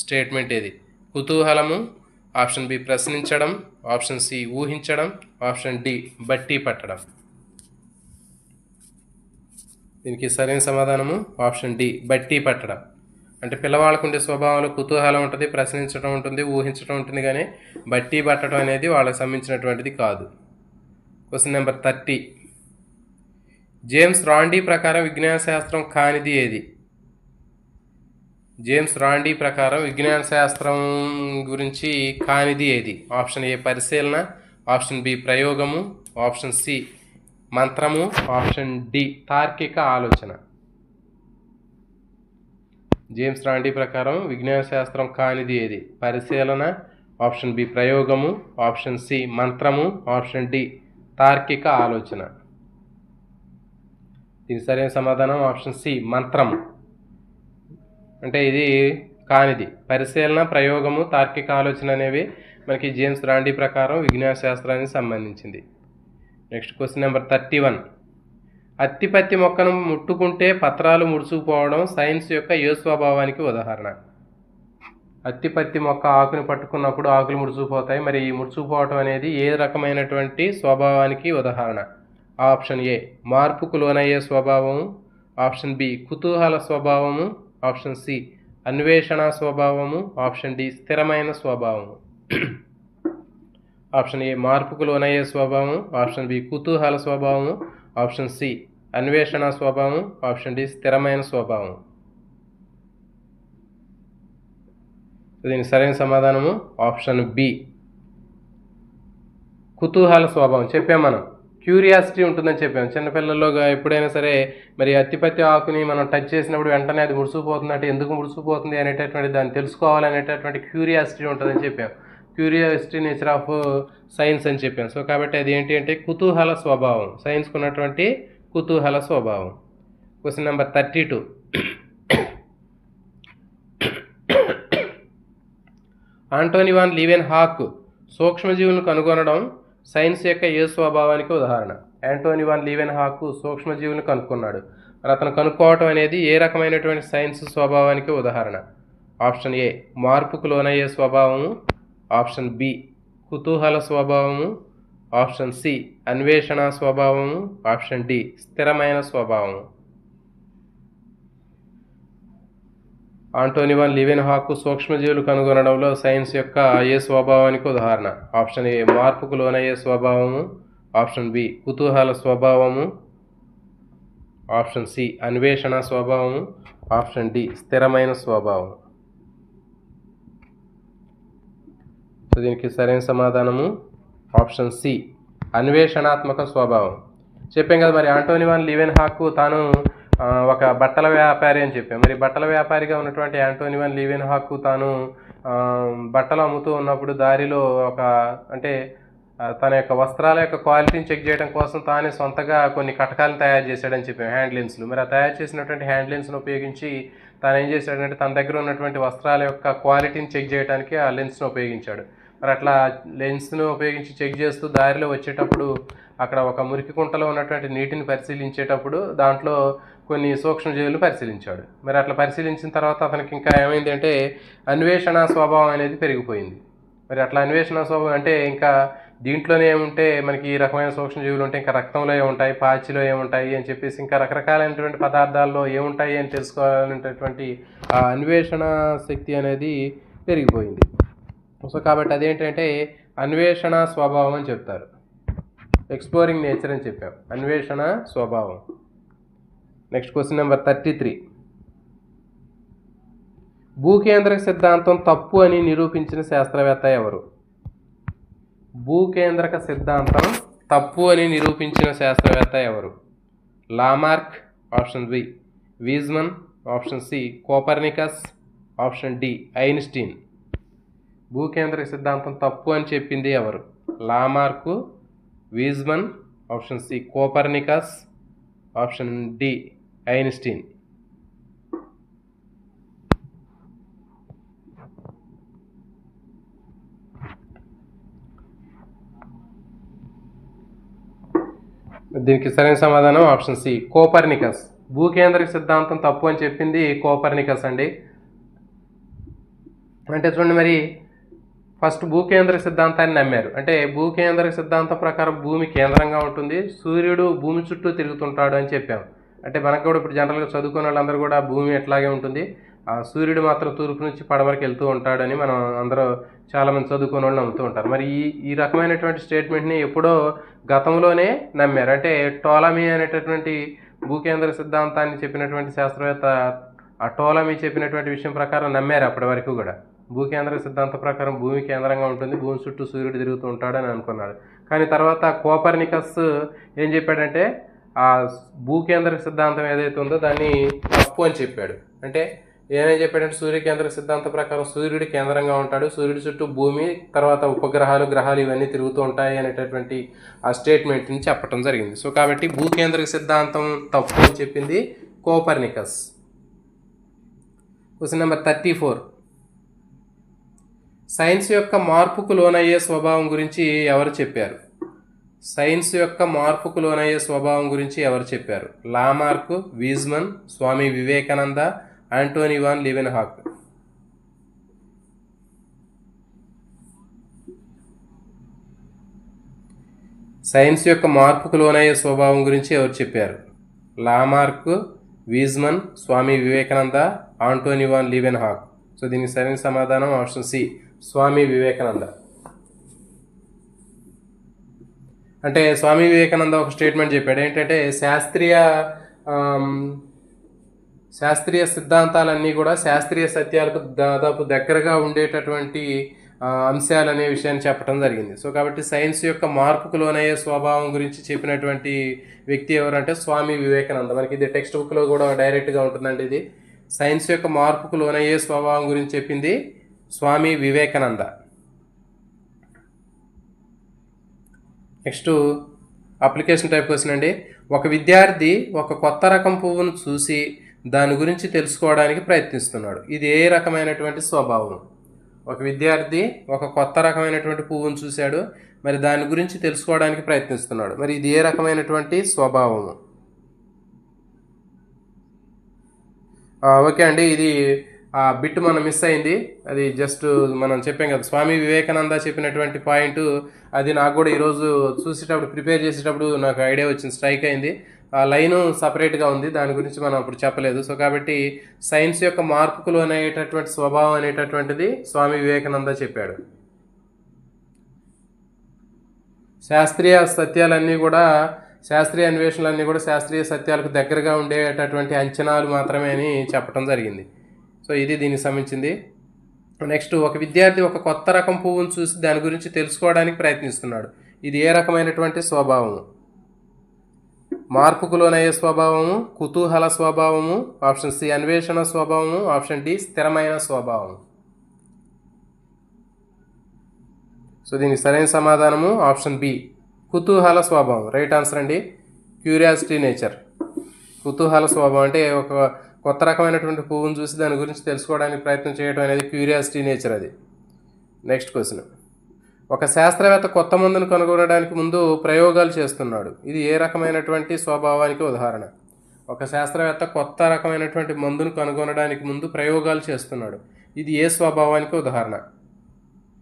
స్టేట్మెంట్ ఏది? కుతూహలము, ఆప్షన్ బి ప్రశ్నించడం, ఆప్షన్ సి ఊహించడం, ఆప్షన్ డి బట్టి పట్టడం. దీనికి సరైన సమాధానము ఆప్షన్ డి బట్టి పట్టడం. అంటే పిల్లవాళ్ళకు ఉండే స్వభావంలో కుతూహలం ఉంటుంది, ప్రశ్నించడం ఉంటుంది, ఊహించడం ఉంటుంది, కానీ బట్టి పట్టడం అనేది వాళ్ళకి సంబంధించినటువంటిది కాదు. Question number 30. జేమ్స్ రాండీ ప్రకారం విజ్ఞాన శాస్త్రం కానిది ఏది? జేమ్స్ రాండీ ప్రకారం విజ్ఞాన శాస్త్రం గురించి కానిది ఏది? ఆప్షన్ ఏ పరిశీలన, ఆప్షన్ బి ప్రయోగము, ఆప్షన్ సి మంత్రము, ఆప్షన్ డి తార్కిక ఆలోచన. జేమ్స్ రాండీ ప్రకారం విజ్ఞాన శాస్త్రం కానిది ఏది? పరిశీలన, ఆప్షన్ బి ప్రయోగము, ఆప్షన్ సి మంత్రము, ఆప్షన్ డి తార్కిక ఆలోచన. దీని సరైన సమాధానం ఆప్షన్ సి మంత్రము. అంటే ఇది కానిది. పరిశీలన, ప్రయోగము, తార్కిక ఆలోచన అనేవి మనకి జేమ్స్ రాండీ ప్రకారం విజ్ఞాన శాస్త్రానికి సంబంధించింది. Next question number 31. అత్తిపత్తి మొక్కను ముట్టుకుంటే పత్రాలు ముడుచుకుపోవడం సైన్స్ యొక్క ఏ స్వభావానికి ఉదాహరణ? అత్తిపత్తి మొక్క ఆకుని పట్టుకున్నప్పుడు ఆకులు ముడుచుకుపోతాయి. మరి ఈ ముడుచుకుపోవడం అనేది ఏ రకమైనటువంటి స్వభావానికి ఉదాహరణ? ఆప్షన్ ఏ మార్పుకు లోనయ్యే స్వభావము, ఆప్షన్ బి కుతూహల స్వభావము, ఆప్షన్ సి అన్వేషణ స్వభావము, ఆప్షన్ డి స్థిరమైన స్వభావము. ఆప్షన్ ఏ మార్పుకు లోనయ్యే స్వభావము, ఆప్షన్ బి కుతూహల స్వభావము, ఆప్షన్ సి అన్వేషణ స్వభావం, ఆప్షన్ డి స్థిరమైన స్వభావం. దీనికి సరైన సమాధానము ఆప్షన్ బి కుతూహల స్వభావం. చెప్పాం మనం క్యూరియాసిటీ ఉంటుందని చెప్పాం. చిన్నపిల్లల్లో ఎప్పుడైనా సరే మరి అత్తిపత్తి ఆకుని మనం టచ్ చేసినప్పుడు వెంటనే అది ముడుచుకుపోతుంది, అంటే ఎందుకు ముడుచుకుపోతుంది అనేటటువంటి దాన్ని తెలుసుకోవాలనేటటువంటి క్యూరియాసిటీ ఉంటుందని చెప్పాం. క్యూరియాసిటీ నేచర్ ఆఫ్ సైన్స్ అని చెప్పాం. సో కాబట్టి అది ఏంటి అంటే కుతూహల స్వభావం, సైన్స్కు ఉన్నటువంటి కుతూహల స్వభావం. Question number 32. Antonie van Leeuwenhoek సూక్ష్మజీవులను కనుగొనడం సైన్స్ యొక్క ఏ స్వభావానికి ఉదాహరణ? ఆంటోనీ వాన్ లీవెన్హాక్ సూక్ష్మజీవులను కనుక్కున్నాడు. మరి అతను కనుక్కోవటం అనేది ఏ రకమైనటువంటి సైన్స్ స్వభావానికి ఉదాహరణ? ఆప్షన్ ఏ మార్పుకు లోనయ్యే స్వభావము, ఆప్షన్ బి కుతూహల స్వభావము, ఆప్షన్ సి అన్వేషణ స్వభావము, ఆప్షన్ డి స్థిరమైన స్వభావము. ఆంటోనీ వాన్ లీవెన్హాక్ సూక్ష్మజీవులు కనుగొనడంలో సైన్స్ యొక్క ఏ స్వభావానికి ఉదాహరణ? ఆప్షన్ ఏ మార్పుకు లోనయ్యే స్వభావము, ఆప్షన్ బి కుతూహల స్వభావము, ఆప్షన్ సి అన్వేషణ స్వభావము, ఆప్షన్ డి స్థిరమైన స్వభావం. దీనికి సరైన సమాధానము ఆప్షన్ సి అన్వేషణాత్మక స్వభావం. చెప్పాం కదా మరి ఆంటోనీ వాన్ లీవెన్హాక్ తాను ఒక బట్టల వ్యాపారి అని చెప్పాం. మరి బట్టల వ్యాపారిగా ఉన్నటువంటి ఆంటోనీ వాన్ లీవెన్హాక్ తాను బట్టలు అమ్ముతూ ఉన్నప్పుడు దారిలో అంటే తన యొక్క వస్త్రాల యొక్క క్వాలిటీని చెక్ చేయడం కోసం తానే సొంతగా కొన్ని కటకాలను తయారు చేశాడని చెప్పాం, హ్యాండ్ లెన్స్లు. మరి ఆ తయారు చేసినటువంటి హ్యాండ్ లెన్స్ను ఉపయోగించి తాను ఏం చేశాడంటే తన దగ్గర ఉన్నటువంటి వస్త్రాల యొక్క క్వాలిటీని చెక్ చేయడానికి ఆ లెన్స్ను ఉపయోగించాడు. మరి అట్లా లెన్స్ను ఉపయోగించి చెక్ చేస్తూ దారిలో వచ్చేటప్పుడు అక్కడ ఒక మురికి కుంటలో ఉన్నటువంటి నీటిని పరిశీలించేటప్పుడు దాంట్లో కొన్ని సూక్ష్మజీవులు పరిశీలించాడు. మరి అట్లా పరిశీలించిన తర్వాత అతనికి ఇంకా ఏమైంది అంటే అన్వేషణ స్వభావం అనేది పెరిగిపోయింది. మరి అట్లా అన్వేషణ స్వభావం అంటే ఇంకా దీంట్లోనే ఏముంటే మనకి ఈ రకమైన సూక్ష్మజీవులు ఉంటాయి, ఇంకా రక్తంలో ఏముంటాయి, పాచిలో ఏముంటాయి అని చెప్పేసి ఇంకా రకరకాలైనటువంటి పదార్థాల్లో ఏముంటాయి అని తెలుసుకోవాలనేటటువంటి ఆ అన్వేషణ శక్తి అనేది పెరిగిపోయింది. సో కాబట్టి అదేంటంటే అన్వేషణ స్వభావం అని చెప్తారు. ఎక్స్ప్లోరింగ్ నేచర్ అని చెప్పాం, అన్వేషణ స్వభావం. Next question number 33. భూకేంద్రక సిద్ధాంతం తప్పు అని నిరూపించిన శాస్త్రవేత్త ఎవరు? భూకేంద్రక సిద్ధాంతం తప్పు అని నిరూపించిన శాస్త్రవేత్త ఎవరు? Lamarck, option B. Weismann, option C. Copernicus, option D. Einstein. భూకేంద్రక సిద్ధాంతం తప్పు అని చెప్పింది ఎవరు? Lamarck, Weismann, option C. Copernicus, option D. Einstein. దీనికి సరైన సమాధానం ఆప్షన్ సి. కోపర్నికస్. భూకేంద్రక సిద్ధాంతం తప్పు అని చెప్పింది కోపర్నికస్ అండి. అంటే చూడండి, మరి ఫస్ట్ భూకేంద్రక సిద్ధాంతాన్ని నమ్మారు. అంటే భూకేంద్రక సిద్ధాంతం ప్రకారం భూమి కేంద్రంగా ఉంటుంది, సూర్యుడు భూమి చుట్టూ తిరుగుతుంటాడు అని చెప్పాము. అంటే మనకు కూడా ఇప్పుడు జనరల్గా చదువుకునే వాళ్ళందరూ కూడా భూమి ఎట్లాగే ఉంటుంది, సూర్యుడు మాత్రం తూర్పు నుంచి పడమరకు వెళ్తూ ఉంటాడని మనం అందరూ చాలామంది చదువుకునే వాళ్ళు నమ్ముతూ ఉంటారు. మరి ఈ రకమైనటువంటి స్టేట్మెంట్ని ఎప్పుడో గతంలోనే నమ్మారు. అంటే టోలమీ అనేటటువంటి భూకేంద్ర సిద్ధాంతాన్ని చెప్పినటువంటి శాస్త్రవేత్త ఆ టోలమీ చెప్పినటువంటి విషయం ప్రకారం నమ్మారు అప్పటి వరకు కూడా. భూకేంద్ర సిద్ధాంతం ప్రకారం భూమి కేంద్రంగా ఉంటుంది, భూమి చుట్టూ సూర్యుడు తిరుగుతూ ఉంటాడని అనుకున్నాడు. కానీ తర్వాత కోపర్నికస్ ఏం చెప్పాడంటే ఆ భూకేంద్ర సిద్ధాంతం ఏదైతే ఉందో దాన్ని తప్పు అని చెప్పాడు. అంటే ఏమేం చెప్పాడంటే సూర్యకేంద్ర సిద్ధాంతం ప్రకారం సూర్యుడు కేంద్రంగా ఉంటాడు, సూర్యుడి చుట్టూ భూమి, తర్వాత ఉపగ్రహాలు, గ్రహాలు ఇవన్నీ తిరుగుతూ ఉంటాయి అనేటటువంటి ఆ స్టేట్మెంట్ని చెప్పడం జరిగింది. సో కాబట్టి భూకేంద్ర సిద్ధాంతం తప్పు అని చెప్పింది కోపర్నికస్. Question number 34. సైన్స్ యొక్క మార్పుకు లోనయ్యే స్వభావం గురించి ఎవరు చెప్పారు? సైన్స్ యొక్క మార్పుకు లోనయ్యే స్వభావం గురించి ఎవరు చెప్పారు? Lamarck, Weismann, Swami Vivekananda, Antony van లీవెన్హాక్. Science యొక్క మార్పుకు లోనయ్యే స్వభావం గురించి ఎవరు చెప్పారు? Lamarck, Weismann, Swami Vivekananda, Antony van లీవెన్హాక్. So దీనికి సరైన సమాధానం ఆప్షన్ సి. స్వామి వివేకానంద. అంటే స్వామి వివేకానంద ఒక స్టేట్మెంట్ చెప్పాడు ఏంటంటే శాస్త్రీయ సిద్ధాంతాలన్నీ కూడా శాస్త్రీయ సత్యాలకు దాదాపు దగ్గరగా ఉండేటటువంటి అంశాలు అనే విషయాన్ని చెప్పడం జరిగింది. సో కాబట్టి సైన్స్ యొక్క మార్పుకు లోనయ్యే స్వభావం గురించి చెప్పినటువంటి వ్యక్తి ఎవరంటే స్వామి వివేకానంద. మనకి ఇది టెక్స్ట్ బుక్లో కూడా డైరెక్ట్గా ఉంటుందండి. ఇది సైన్స్ యొక్క మార్పుకు లోనయ్యే స్వభావం గురించి చెప్పింది Swami Vivekananda. Next application type question అండి. ఒక విద్యార్థి ఒక కొత్త రకం పువ్వును చూసి దాని గురించి తెలుసుకోవడానికి ప్రయత్నిస్తున్నాడు. ఇది ఏ రకమైనటువంటి స్వభావం? ఒక విద్యార్థి ఒక కొత్త రకమైనటువంటి పువ్వును చూశాడు, మరి దాని గురించి తెలుసుకోవడానికి ప్రయత్నిస్తున్నాడు. మరి ఇది ఏ రకమైనటువంటి స్వభావము? ఓకే అండి, ఇది బిట్ మనం మిస్ అయింది. అది జస్ట్ మనం చెప్పాం కదా, స్వామి వివేకానంద చెప్పినటువంటి పాయింట్ అది నాకు కూడా ఈరోజు చూసేటప్పుడు ప్రిపేర్ చేసేటప్పుడు నాకు ఐడియా వచ్చింది, స్ట్రైక్ అయింది. ఆ లైను సపరేట్గా ఉంది, దాని గురించి మనం అప్పుడు చెప్పలేదు. సో కాబట్టి సైన్స్ యొక్క మార్పుకు లోనయ్యేటటువంటి స్వభావం అనేటటువంటిది స్వామి వివేకానంద చెప్పాడు. శాస్త్రీయ సత్యాలన్నీ కూడా, శాస్త్రీయ అన్వేషణలన్నీ కూడా శాస్త్రీయ సత్యాలకు దగ్గరగా ఉండేటటువంటి అంచనాలు మాత్రమే అని చెప్పడం జరిగింది. సో ఇది దీనికి సంబంధించింది. నెక్స్ట్, ఒక విద్యార్థి ఒక కొత్త రకం పువ్వును చూసి దాని గురించి తెలుసుకోవడానికి ప్రయత్నిస్తున్నాడు. ఇది ఏ రకమైనటువంటి స్వభావము? మార్పుకు లోనయ్యే స్వభావము, కుతూహల స్వభావము, ఆప్షన్ సి అన్వేషణ స్వభావము, ఆప్షన్ డి స్థిరమైన స్వభావము. సో దీనికి సరైన సమాధానము ఆప్షన్ బి, కుతూహల స్వభావం. రైట్ ఆన్సర్ అండి. Curiosity nature. కుతూహల స్వభావం అంటే ఒక కొత్త రకమైనటువంటి పువ్వును చూసి దాని గురించి తెలుసుకోవడానికి ప్రయత్నం చేయడం అనేది క్యూరియాసిటీ నేచర్ అది. Next question. ఒక శాస్త్రవేత్త కొత్త మందును కనుగొనడానికి ముందు ప్రయోగాలు చేస్తున్నాడు. ఇది ఏ రకమైనటువంటి స్వభావానికి ఉదాహరణ? ఒక శాస్త్రవేత్త కొత్త రకమైనటువంటి మందును కనుగొనడానికి ముందు ప్రయోగాలు చేస్తున్నాడు. ఇది ఏ స్వభావానికి ఉదాహరణ?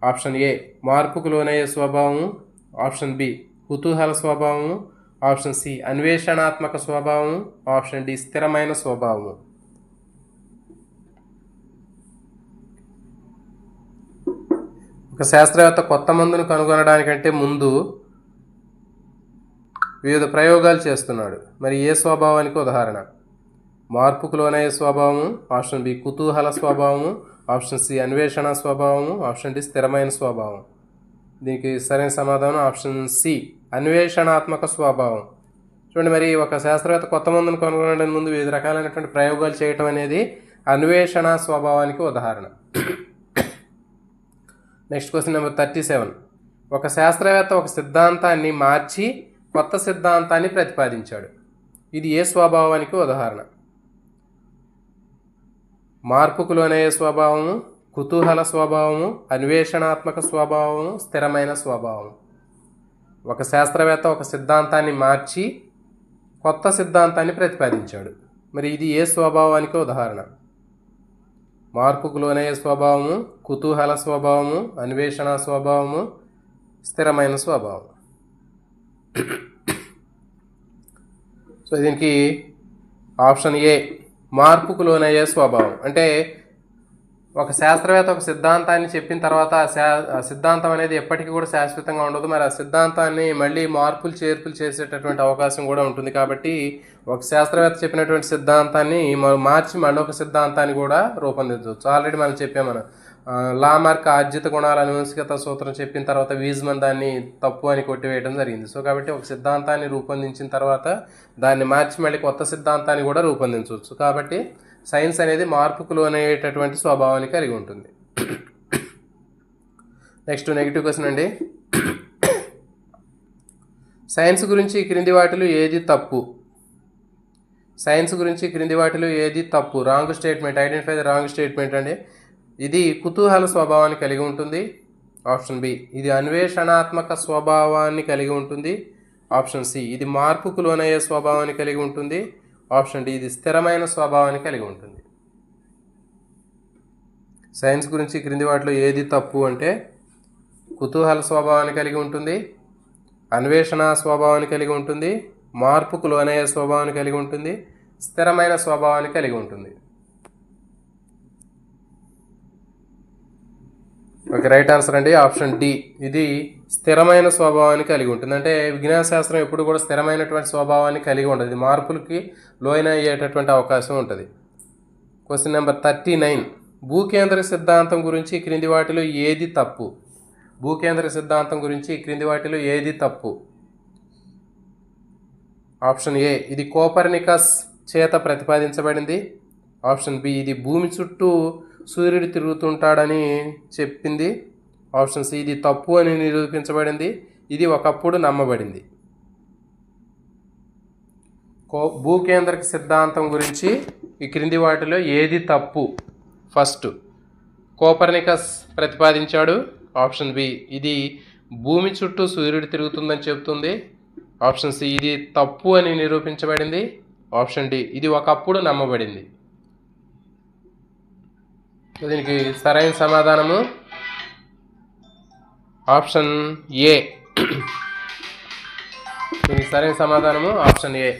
ఆప్షన్ ఏ మార్పుకు లోనయ్యే స్వభావము, ఆప్షన్ బి కుతూహల స్వభావము, ఆప్షన్ సి అన్వేషణాత్మక స్వభావము, ఆప్షన్ డి స్థిరమైన స్వభావము. ఒక శాస్త్రవేత్త కొత్త మందును కనుగొనడానికంటే ముందు వివిధ ప్రయోగాలు చేస్తున్నాడు. మరి ఏ స్వభావానికి ఉదాహరణ? మార్పుకు లోనయ్యే స్వభావము, ఆప్షన్ బి కుతూహల స్వభావము, ఆప్షన్ సి అన్వేషణ స్వభావము, ఆప్షన్ డి స్థిరమైన స్వభావం. దీనికి సరైన సమాధానం ఆప్షన్ సి అన్వేషణాత్మక స్వభావం. చూడండి, మరి ఒక శాస్త్రవేత్త కొత్త మందును కనుగొనడానికి ముందు వివిధ రకాలైనటువంటి ప్రయోగాలు చేయటం అనేది అన్వేషణ స్వభావానికి ఉదాహరణ. Next question number 37. ఒక శాస్త్రవేత్త ఒక సిద్ధాంతాన్ని మార్చి కొత్త సిద్ధాంతాన్ని ప్రతిపాదించాడు. ఇది ఏ స్వభావానికి ఉదాహరణ? మార్పుకు లోనయ్యే స్వభావము, కుతూహల స్వభావము, అన్వేషణాత్మక స్వభావము, స్థిరమైన స్వభావము. ఒక శాస్త్రవేత్త ఒక సిద్ధాంతాన్ని మార్చి కొత్త సిద్ధాంతాన్ని ప్రతిపాదించాడు. మరి ఇది ఏ స్వభావానికి ఉదాహరణ? మార్పుకు లోనయ్యే స్వభావము, కుతూహల స్వభావము, అన్వేషణ స్వభావము, స్థిరమైన స్వభావం. సో దీనికి ఆప్షన్ ఏ మార్పుకు లోనయ్యే స్వభావం. అంటే ఒక శాస్త్రవేత్త ఒక సిద్ధాంతాన్ని చెప్పిన తర్వాత ఆ సిద్ధాంతం అనేది ఎప్పటికీ కూడా శాశ్వతంగా ఉండదు. మరి ఆ సిద్ధాంతాన్ని మళ్ళీ మార్పులు చేర్పులు చేసేటటువంటి అవకాశం కూడా ఉంటుంది. కాబట్టి ఒక శాస్త్రవేత్త చెప్పినటువంటి సిద్ధాంతాన్ని మార్చి మళ్ళీ ఒక సిద్ధాంతాన్ని కూడా రూపొందించవచ్చు. ఆల్రెడీ మనం చెప్పాము, లామార్క్ ఆర్జిత గుణాల అనువంశికత సూత్రం చెప్పిన తర్వాత వీజ్మన్ దాన్ని తప్పు అని కొట్టివేయడం జరిగింది. సో కాబట్టి ఒక సిద్ధాంతాన్ని రూపొందించిన తర్వాత దాన్ని మార్చి మళ్ళీ కొత్త సిద్ధాంతాన్ని కూడా రూపొందించవచ్చు. కాబట్టి సైన్స్ అనేది మార్పుకు లోనయ్యేటటువంటి స్వభావాన్ని కలిగి ఉంటుంది. నెక్స్ట్ నెగిటివ్ క్వశ్చన్ అండి. సైన్స్ గురించి క్రింది వాటిలో ఏది తప్పు? సైన్స్ గురించి క్రింది వాటిలో ఏది తప్పు? Wrong statement. Identify the wrong statement అండి. ఇది కుతూహల స్వభావాన్ని కలిగి ఉంటుంది. ఆప్షన్ బి ఇది అన్వేషణాత్మక స్వభావాన్ని కలిగి ఉంటుంది. ఆప్షన్ సి ఇది మార్పుకు లోనయ్యే స్వభావాన్ని కలిగి ఉంటుంది. ఆప్షన్ డి ఇది స్థిరమైన స్వభావాన్ని కలిగి ఉంటుంది. సైన్స్ గురించి క్రింది వాటిలో ఏది తప్పు అంటే కుతూహల స్వభావాన్ని కలిగి ఉంటుంది, అన్వేషణ స్వభావాన్ని కలిగి ఉంటుంది, మార్పుకు లోనయ్యే స్వభావాన్ని కలిగి ఉంటుంది, స్థిరమైన స్వభావాన్ని కలిగి ఉంటుంది. ఓకే, రైట్ ఆన్సర్ అండి ఆప్షన్ డి. ఇది స్థిరమైన స్వభావాన్ని కలిగి ఉంటుంది. అంటే విజ్ఞాన శాస్త్రం ఎప్పుడు కూడా స్థిరమైనటువంటి స్వభావాన్ని కలిగి ఉండదు. ఇది మార్పులకి లోన అయ్యేటటువంటి అవకాశం ఉంటుంది. Question number 39. భూకేంద్ర సిద్ధాంతం గురించి క్రింది వాటిలో ఏది తప్పు? భూకేంద్ర సిద్ధాంతం గురించి క్రింది వాటిలో ఏది తప్పు? ఆప్షన్ ఏ ఇది కోపర్నికస్ చేత ప్రతిపాదించబడింది. ఆప్షన్ బి ఇది భూమి చుట్టూ సూర్యుడు తిరుగుతుంటాడని చెప్పింది. ఆప్షన్ సి ఇది తప్పు అని నిరూపించబడింది. ఇది ఒకప్పుడు నమ్మబడింది. భూకేంద్రక సిద్ధాంతం గురించి ఈ క్రింది వాటిలో ఏది తప్పు? ఫస్ట్, కోపర్నికస్ ప్రతిపాదించాడు. ఆప్షన్ బి ఇది భూమి చుట్టూ సూర్యుడు తిరుగుతుందని చెబుతుంది. ఆప్షన్ సి ఇది తప్పు అని నిరూపించబడింది. ఆప్షన్ డి ఇది ఒకప్పుడు నమ్మబడింది. దీనికి సరైన సమాధానము ఆప్షన్ ఏ. దీనికి సరైన సమాధానము ఆప్షన్ ఏ.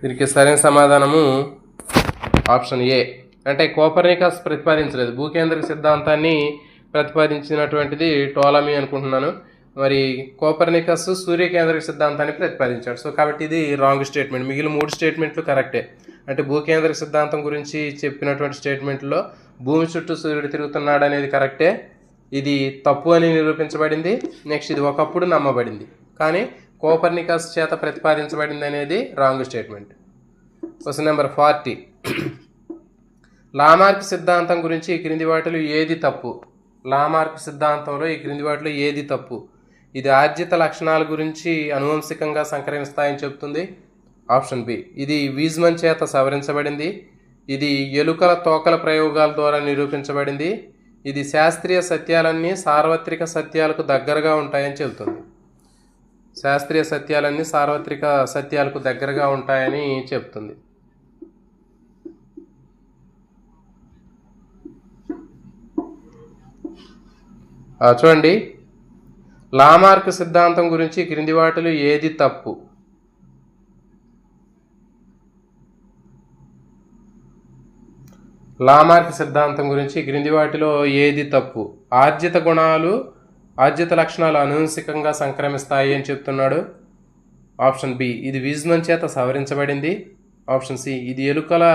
దీనికి సరైన సమాధానము ఆప్షన్ ఏ. అంటే కోపర్నికస్ ప్రతిపాదించలేదు. భూకేంద్రక సిద్ధాంతాన్ని ప్రతిపాదించినటువంటిది టోలమీ అనుకుంటున్నాను. మరి కోపర్నికస్ సూర్యకేంద్రక సిద్ధాంతాన్ని ప్రతిపాదించాడు. సో కాబట్టి ఇది రాంగ్ స్టేట్మెంట్. మిగిలిన 3 స్టేట్మెంట్లు కరెక్టే. అంటే భూకేంద్రక సిద్ధాంతం గురించి చెప్పినటువంటి స్టేట్మెంట్లో భూమి చుట్టూ సూర్యుడు తిరుగుతున్నాడు అనేది కరెక్టే. ఇది తప్పు అని నిరూపించబడింది. నెక్స్ట్ ఇది ఒకప్పుడు నమ్మబడింది, కానీ కోపర్నికస్ చేత ప్రతిపాదించబడింది అనేది wrong statement. Question number 40. Lamarck సిద్ధాంతం గురించి ఈ క్రింది వాటిలో ఏది తప్పు? లామార్క్ సిద్ధాంతంలో ఈ క్రింది వాటిలో ఏది తప్పు? ఇది ఆర్జిత లక్షణాల గురించి అనువంశికంగా సంకరిస్తాయని చెబుతుంది. ఆప్షన్ బి ఇది వీజ్మన్ చేత సవరించబడింది. ఇది ఎలుకల తోకల ప్రయోగాల ద్వారా నిరూపించబడింది. ఇది శాస్త్రీయ సత్యాలన్నీ సార్వత్రిక సత్యాలకు దగ్గరగా ఉంటాయని చెబుతుంది. శాస్త్రీయ సత్యాలన్నీ సార్వత్రిక సత్యాలకు దగ్గరగా ఉంటాయని చెప్తుంది. చూడండి, లామార్క్ సిద్ధాంతం గురించి క్రింది వాటిలో ఏది తప్పు? లామార్క్ సిద్ధాంతం గురించి క్రింది వాటిలో ఏది తప్పు? ఆర్జిత లక్షణాలు అనువంశికంగా సంక్రమిస్తాయి అని చెప్తున్నాడు. ఆప్షన్ బి, ఇది విజ్మన్ చేత సవరించబడింది. ఆప్షన్ సి, ఇది ఎలుకల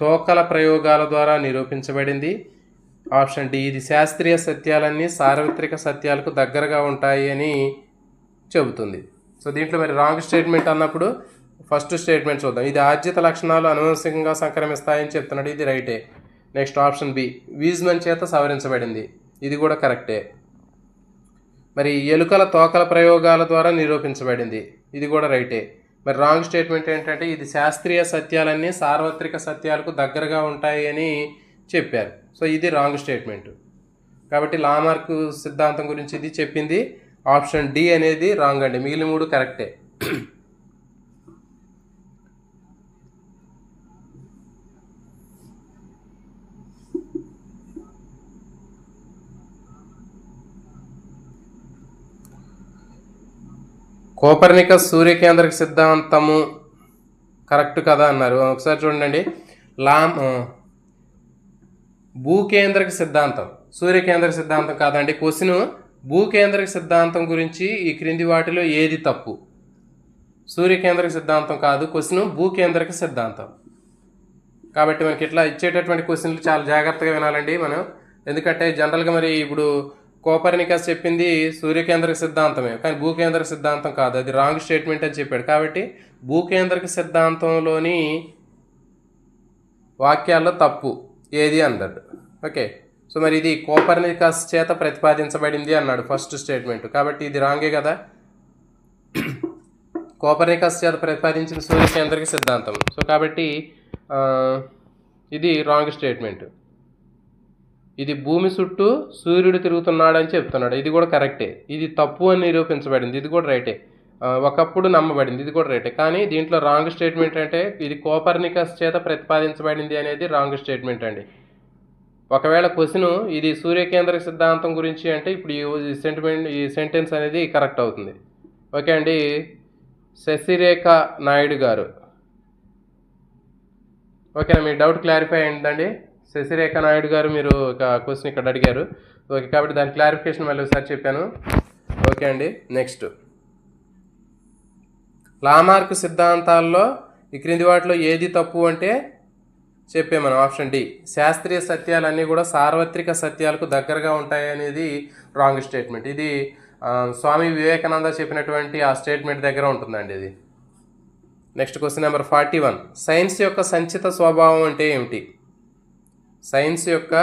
తోకల ప్రయోగాల ద్వారా నిరూపించబడింది. ఆప్షన్ డి, ఇది శాస్త్రీయ సత్యాలన్నీ సార్వత్రిక సత్యాలకు దగ్గరగా ఉంటాయి అని చెబుతుంది. సో దీంట్లో మరి రాంగ్ స్టేట్మెంట్ అన్నప్పుడు ఫస్ట్ స్టేట్మెంట్ చూద్దాం. ఇది ఆర్జిత లక్షణాలు అనువంశికంగా సంక్రమిస్తాయని చెప్తున్నాడు, ఇది రైటే. నెక్స్ట్ ఆప్షన్ బి, వీజ్మన్ చేత సవరించబడింది, ఇది కూడా కరెక్టే. మరి ఎలుకల తోకల ప్రయోగాల ద్వారా నిరూపించబడింది, ఇది కూడా రైటే. మరి రాంగ్ స్టేట్మెంట్ ఏంటంటే ఇది శాస్త్రీయ సత్యాలన్నీ సార్వత్రిక సత్యాలకు దగ్గరగా ఉంటాయి అని చెప్పారు. సో ఇది రాంగ్ స్టేట్మెంట్. కాబట్టి లామార్క్ సిద్ధాంతం గురించి ఇది చెప్పింది. ఆప్షన్ డి అనేది రాంగ్ అండి, మిగిలిన మూడు కరెక్టే. కోపర్నికస్ సూర్యకేంద్రక సిద్ధాంతము కరెక్ట్ కదా అన్నారు. ఒకసారి చూడండి, భూకేంద్రక సిద్ధాంతం సూర్యకేంద్రక సిద్ధాంతం కాదండి. క్వశ్చన్ భూకేంద్రక సిద్ధాంతం గురించి ఈ క్రింది వాటిలో ఏది తప్పు? సూర్యకేంద్రక సిద్ధాంతం కాదు, క్వశ్చన్ భూకేంద్రక సిద్ధాంతం. కాబట్టి మనకి ఇట్లా ఇచ్చేటటువంటి క్వశ్చన్లు చాలా జాగ్రత్తగా వినాలండి మనం. ఎందుకంటే జనరల్గా మరి ఇప్పుడు కోపర్నికస్ చెప్పింది సూర్యకేంద్రక సిద్ధాంతమే, కానీ భూకేంద్రక సిద్ధాంతం కాదు, అది రాంగ్ స్టేట్మెంట్ అని చెప్పాడు. కాబట్టి భూకేంద్రక సిద్ధాంతంలోని వాక్యాల్లో తప్పు ఏది అన్నాడు. ఓకే, సో మరి ఇది కోపర్నికస్ చేత ప్రతిపాదించబడింది అన్నాడు ఫస్ట్ స్టేట్మెంట్, కాబట్టి ఇది రాంగే కదా. కోపర్నికస్ చేత ప్రతిపాదించిన సూర్యకేంద్రక సిద్ధాంతం, సో కాబట్టి ఇది రాంగ్ స్టేట్మెంట్. ఇది భూమి చుట్టూ సూర్యుడు తిరుగుతున్నాడని చెప్తున్నాడు, ఇది కూడా కరెక్టే. ఇది తప్పు అని నిరూపించబడింది, ఇది కూడా రైటే. ఒకప్పుడు నమ్మబడింది, ఇది కూడా రైటే. కానీ దీంట్లో రాంగ్ స్టేట్మెంట్ అంటే ఇది కోపర్నికస్ చేత ప్రతిపాదించబడింది అనేది రాంగ్ స్టేట్మెంట్ అండి. ఒకవేళ క్వశ్చన్ ఇది సూర్యకేంద్రక సిద్ధాంతం గురించి అంటే ఇప్పుడు ఈ సెంటెన్స్ అనేది కరెక్ట్ అవుతుంది. ఓకే అండి. శశిరేఖ నాయుడు గారు, ఓకేనా, మీ డౌట్ క్లారిఫై అయిందండి. శశిరేఖ నాయుడు గారు మీరు ఒక క్వశ్చన్ ఇక్కడ అడిగారు. ఓకే, కాబట్టి దాని క్లారిఫికేషన్ మళ్ళీ ఒకసారి చెప్పాను. ఓకే అండి. నెక్స్ట్, లామార్క్ సిద్ధాంతాల్లో ఈ క్రింది వాటిలో ఏది తప్పు అంటే చెప్పే మనం ఆప్షన్ డి, శాస్త్రీయ సత్యాలన్నీ కూడా సార్వత్రిక సత్యాలకు దగ్గరగా ఉంటాయి అనేది రాంగ్ స్టేట్మెంట్. ఇది స్వామి వివేకానంద చెప్పినటువంటి ఆ స్టేట్మెంట్ దగ్గర ఉంటుందండి ఇది. నెక్స్ట్ క్వశ్చన్ నెంబర్ 41, సైన్స్ యొక్క సంచిత స్వభావం అంటే ఏమిటి? సైన్స్ యొక్క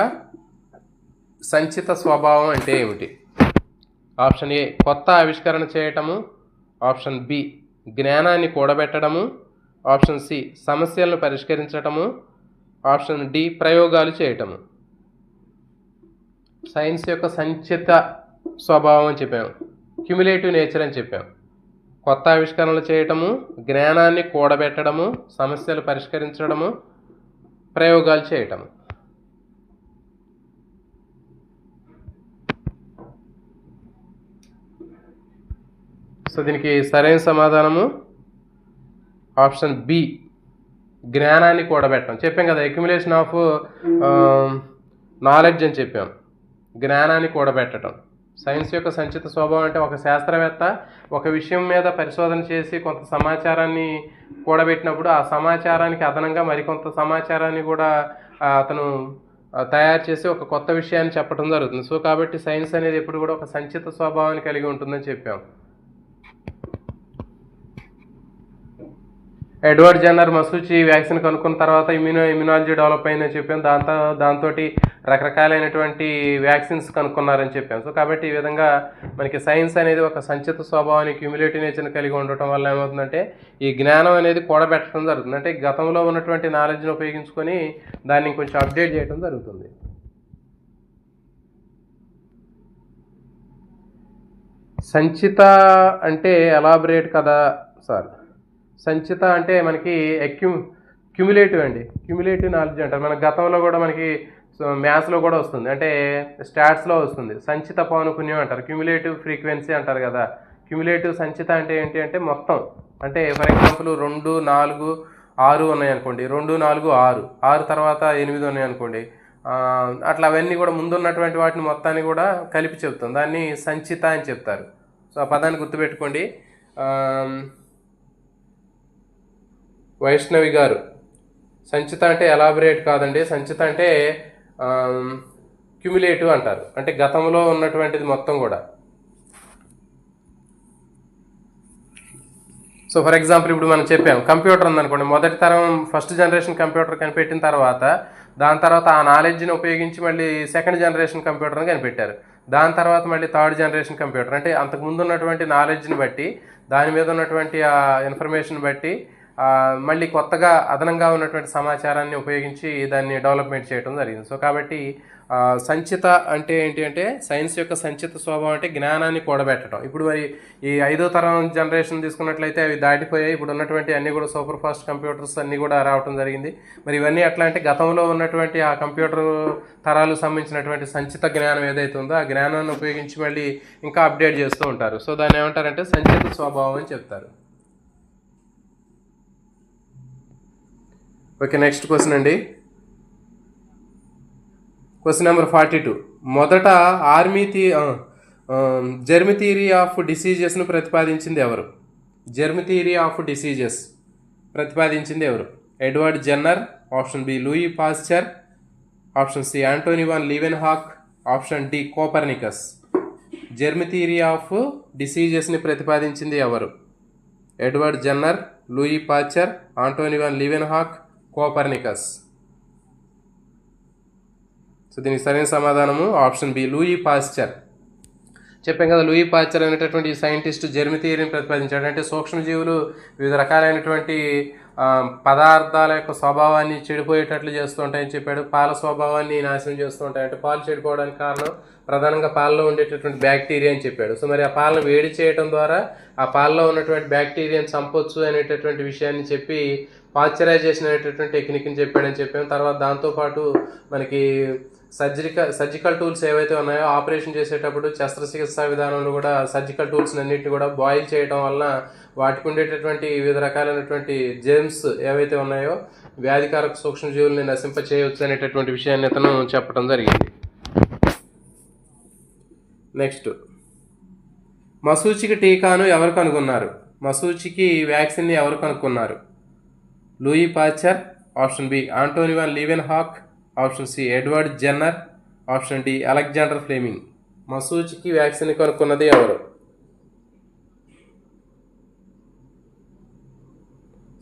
సంచిత స్వభావం అంటే ఏమిటి? ఆప్షన్ ఏ, కొత్త ఆవిష్కరణ చేయటము. ఆప్షన్ బి, జ్ఞానాన్ని కూడబెట్టడము. ఆప్షన్ సి, సమస్యలను పరిష్కరించటము. ఆప్షన్ డి, ప్రయోగాలు చేయటము. సైన్స్ యొక్క సంచిత స్వభావం అని చెప్పాము, క్యుములేటివ్ నేచర్ అని చెప్పాము. కొత్త ఆవిష్కరణలు చేయటము, జ్ఞానాన్ని కూడబెట్టడము, సమస్యలు పరిష్కరించడము, ప్రయోగాలు చేయటము. సో దీనికి సరైన సమాధానము ఆప్షన్ బి, జ్ఞానాన్ని కూడబెట్టడం. చెప్పాం కదా, అక్యుములేషన్ ఆఫ్ నాలెడ్జ్ అని చెప్పాం, జ్ఞానాన్ని కూడబెట్టడం. సైన్స్ యొక్క సంచిత స్వభావం అంటే ఒక శాస్త్రవేత్త ఒక విషయం మీద పరిశోధన చేసి కొంత సమాచారాన్ని కూడబెట్టినప్పుడు ఆ సమాచారానికి అదనంగా మరికొంత సమాచారాన్ని కూడా అతను తయారు చేసి ఒక కొత్త విషయాన్ని చెప్పడం జరుగుతుంది. సో కాబట్టి సైన్స్ అనేది ఎప్పుడు కూడా ఒక సంచిత స్వభావాన్ని కలిగి ఉంటుందని చెప్పాం. ఎడ్వర్డ్ జెన్నర్ మసూచి వ్యాక్సిన్ కనుక్కున్న తర్వాత ఇమ్యునాలజీ డెవలప్ అయిందని చెప్పాం. దాంతో రకరకాలైనటువంటి వ్యాక్సిన్స్ కనుక్కున్నారని చెప్పాం. సో కాబట్టి ఈ విధంగా మనకి సైన్స్ అనేది ఒక సంచిత స్వభావాన్ని, క్యూములేటివ్ నేచర్ని కలిగి ఉండటం వల్ల ఏమవుతుందంటే ఈ జ్ఞానం అనేది కూడబెట్టడం జరుగుతుంది. అంటే గతంలో ఉన్నటువంటి నాలెడ్జ్ని ఉపయోగించుకొని దాన్ని కొంచెం అప్డేట్ చేయడం జరుగుతుంది. సంచిత అంటే ఎలాబరేట్ కదా సార్. సంచిత అంటే మనకి క్యుములేటివ్ అండి, క్యుములేటివ్ నాలెడ్జ్ అంటారు. మన గతంలో కూడా మనకి మ్యాథ్స్లో కూడా వస్తుంది, అంటే స్టాట్స్లో వస్తుంది. సంచిత పౌనపున్యం అంటారు, క్యుములేటివ్ ఫ్రీక్వెన్సీ అంటారు కదా. క్యుములేటివ్ సంచిత అంటే ఏంటి అంటే మొత్తం, అంటే ఫర్ ఎగ్జాంపుల్ 2, 4, 6 ఉన్నాయనుకోండి, 2, 4, 6, 6 తర్వాత 8 ఉన్నాయనుకోండి, అట్లా అవన్నీ కూడా ముందున్నటువంటి వాటిని మొత్తాన్ని కూడా కలిపి చెప్తాం, దాన్ని సంచిత అని చెప్తారు. సో ఆ పదాన్ని గుర్తుపెట్టుకోండి. వైష్ణవి గారు, సంచిత అంటే ఎలాబరేట్ కాదండి, సంచిత అంటే క్యుములేటివ్ అంటారు, అంటే గతంలో ఉన్నటువంటిది మొత్తం కూడా. సో ఫర్ ఎగ్జాంపుల్ ఇప్పుడు మనం చెప్పాం, కంప్యూటర్ ఉందనుకోండి, మొదటి తరం ఫస్ట్ జనరేషన్ కంప్యూటర్ కనిపెట్టిన తర్వాత దాని తర్వాత ఆ నాలెడ్జ్ని ఉపయోగించి మళ్ళీ సెకండ్ జనరేషన్ కంప్యూటర్ని కనిపెట్టారు. దాని తర్వాత మళ్ళీ థర్డ్ జనరేషన్ కంప్యూటర్, అంటే అంతకుముందు ఉన్నటువంటి నాలెడ్జ్ని బట్టి, దాని మీద ఉన్నటువంటి ఆ ఇన్ఫర్మేషన్ బట్టి మళ్ళీ కొత్తగా అదనంగా ఉన్నటువంటి సమాచారాన్ని ఉపయోగించి దాన్ని డెవలప్మెంట్ చేయడం జరిగింది. సో కాబట్టి సంచిత అంటే ఏంటి అంటే సైన్స్ యొక్క సంచిత స్వభావం అంటే జ్ఞానాన్ని కూడబెట్టడం. ఇప్పుడు మరి ఈ 5వ తరం జనరేషన్ తీసుకున్నట్లయితే అవి దాటిపోయాయి, ఇప్పుడు ఉన్నటువంటి అన్నీ కూడా సూపర్ ఫాస్ట్ కంప్యూటర్స్ అన్నీ కూడా రావడం జరిగింది. మరి ఇవన్నీ ఎట్లా అంటే గతంలో ఉన్నటువంటి ఆ కంప్యూటర్ తరాలకు సంబంధించినటువంటి సంచిత జ్ఞానం ఏదైతే ఉందో ఆ జ్ఞానాన్ని ఉపయోగించి మళ్ళీ ఇంకా అప్డేట్ చేస్తూ ఉంటారు. సో దాన్ని ఏమంటారంటే సంచిత స్వభావం అని చెప్తారు. ఓకే, నెక్స్ట్ క్వశ్చన్ అండి. Question number 42. మొదట జెర్మ్ థియరీ ఆఫ్ డిసీజెస్ను ప్రతిపాదించింది ఎవరు? జెర్మ్ థియరీ ఆఫ్ డిసీజెస్ ప్రతిపాదించింది ఎవరు? Edward Jenner, option B Louis Pasteur, option C Antonie van Leeuwenhoek, option D Copernicus. Germ theory of డిసీజెస్ని ప్రతిపాదించింది ఎవరు? Edward Jenner, Louis Pasteur, Antonie van Leeuwenhoek, Copernicus. So దీనికి సరైన సమాధానము ఆప్షన్ బి లూయి పాస్చర్. చెప్పాం కదా, లూయి పాస్చర్ అనేటటువంటి scientist germ థియరీని ప్రతిపాదించాడు. అంటే సూక్ష్మజీవులు వివిధ రకాలైనటువంటి పదార్థాల యొక్క స్వభావాన్ని చెడిపోయేటట్లు చేస్తూ ఉంటాయని చెప్పాడు. పాల స్వభావాన్ని నాశనం చేస్తూ ఉంటాయి, అంటే పాలు చెడిపోవడానికి కారణం ప్రధానంగా పాలలో ఉండేటటువంటి బ్యాక్టీరియా అని చెప్పాడు. సో మరి ఆ పాలను వేడి చేయడం ద్వారా ఆ పాలలో ఉన్నటువంటి బ్యాక్టీరియాని చంపొచ్చు అనేటటువంటి విషయాన్ని చెప్పి పాశ్చరైజేషన్ అనేటటువంటి టెక్నిక్ని చెప్పాడని చెప్పాము. తర్వాత దాంతోపాటు మనకి సర్జికల్ టూల్స్ ఏవైతే ఉన్నాయో ఆపరేషన్ చేసేటప్పుడు శస్త్రచికిత్సా విధానంలో కూడా సర్జికల్ టూల్స్ అన్నింటినీ కూడా బాయిల్ చేయడం వలన వాటికి ఉండేటటువంటి వివిధ రకాలైనటువంటి జెర్మ్స్ ఏవైతే ఉన్నాయో వ్యాధికారక సూక్ష్మజీవుల్ని నశింప చేయవచ్చు అనేటటువంటి విషయాన్ని అతను చెప్పడం జరిగింది. నెక్స్ట్, మశూచికి టీకాను ఎవరు కనుగొన్నారు? మశూచికి వ్యాక్సిన్ని ఎవరు కనుక్కున్నారు? Louis Pasteur, option B Antonie van Leeuwenhoek, option C Edward Jenner, option D Alexander Fleming. మశూచికి వ్యాక్సిన్ కనుక్కున్నది ఎవరు?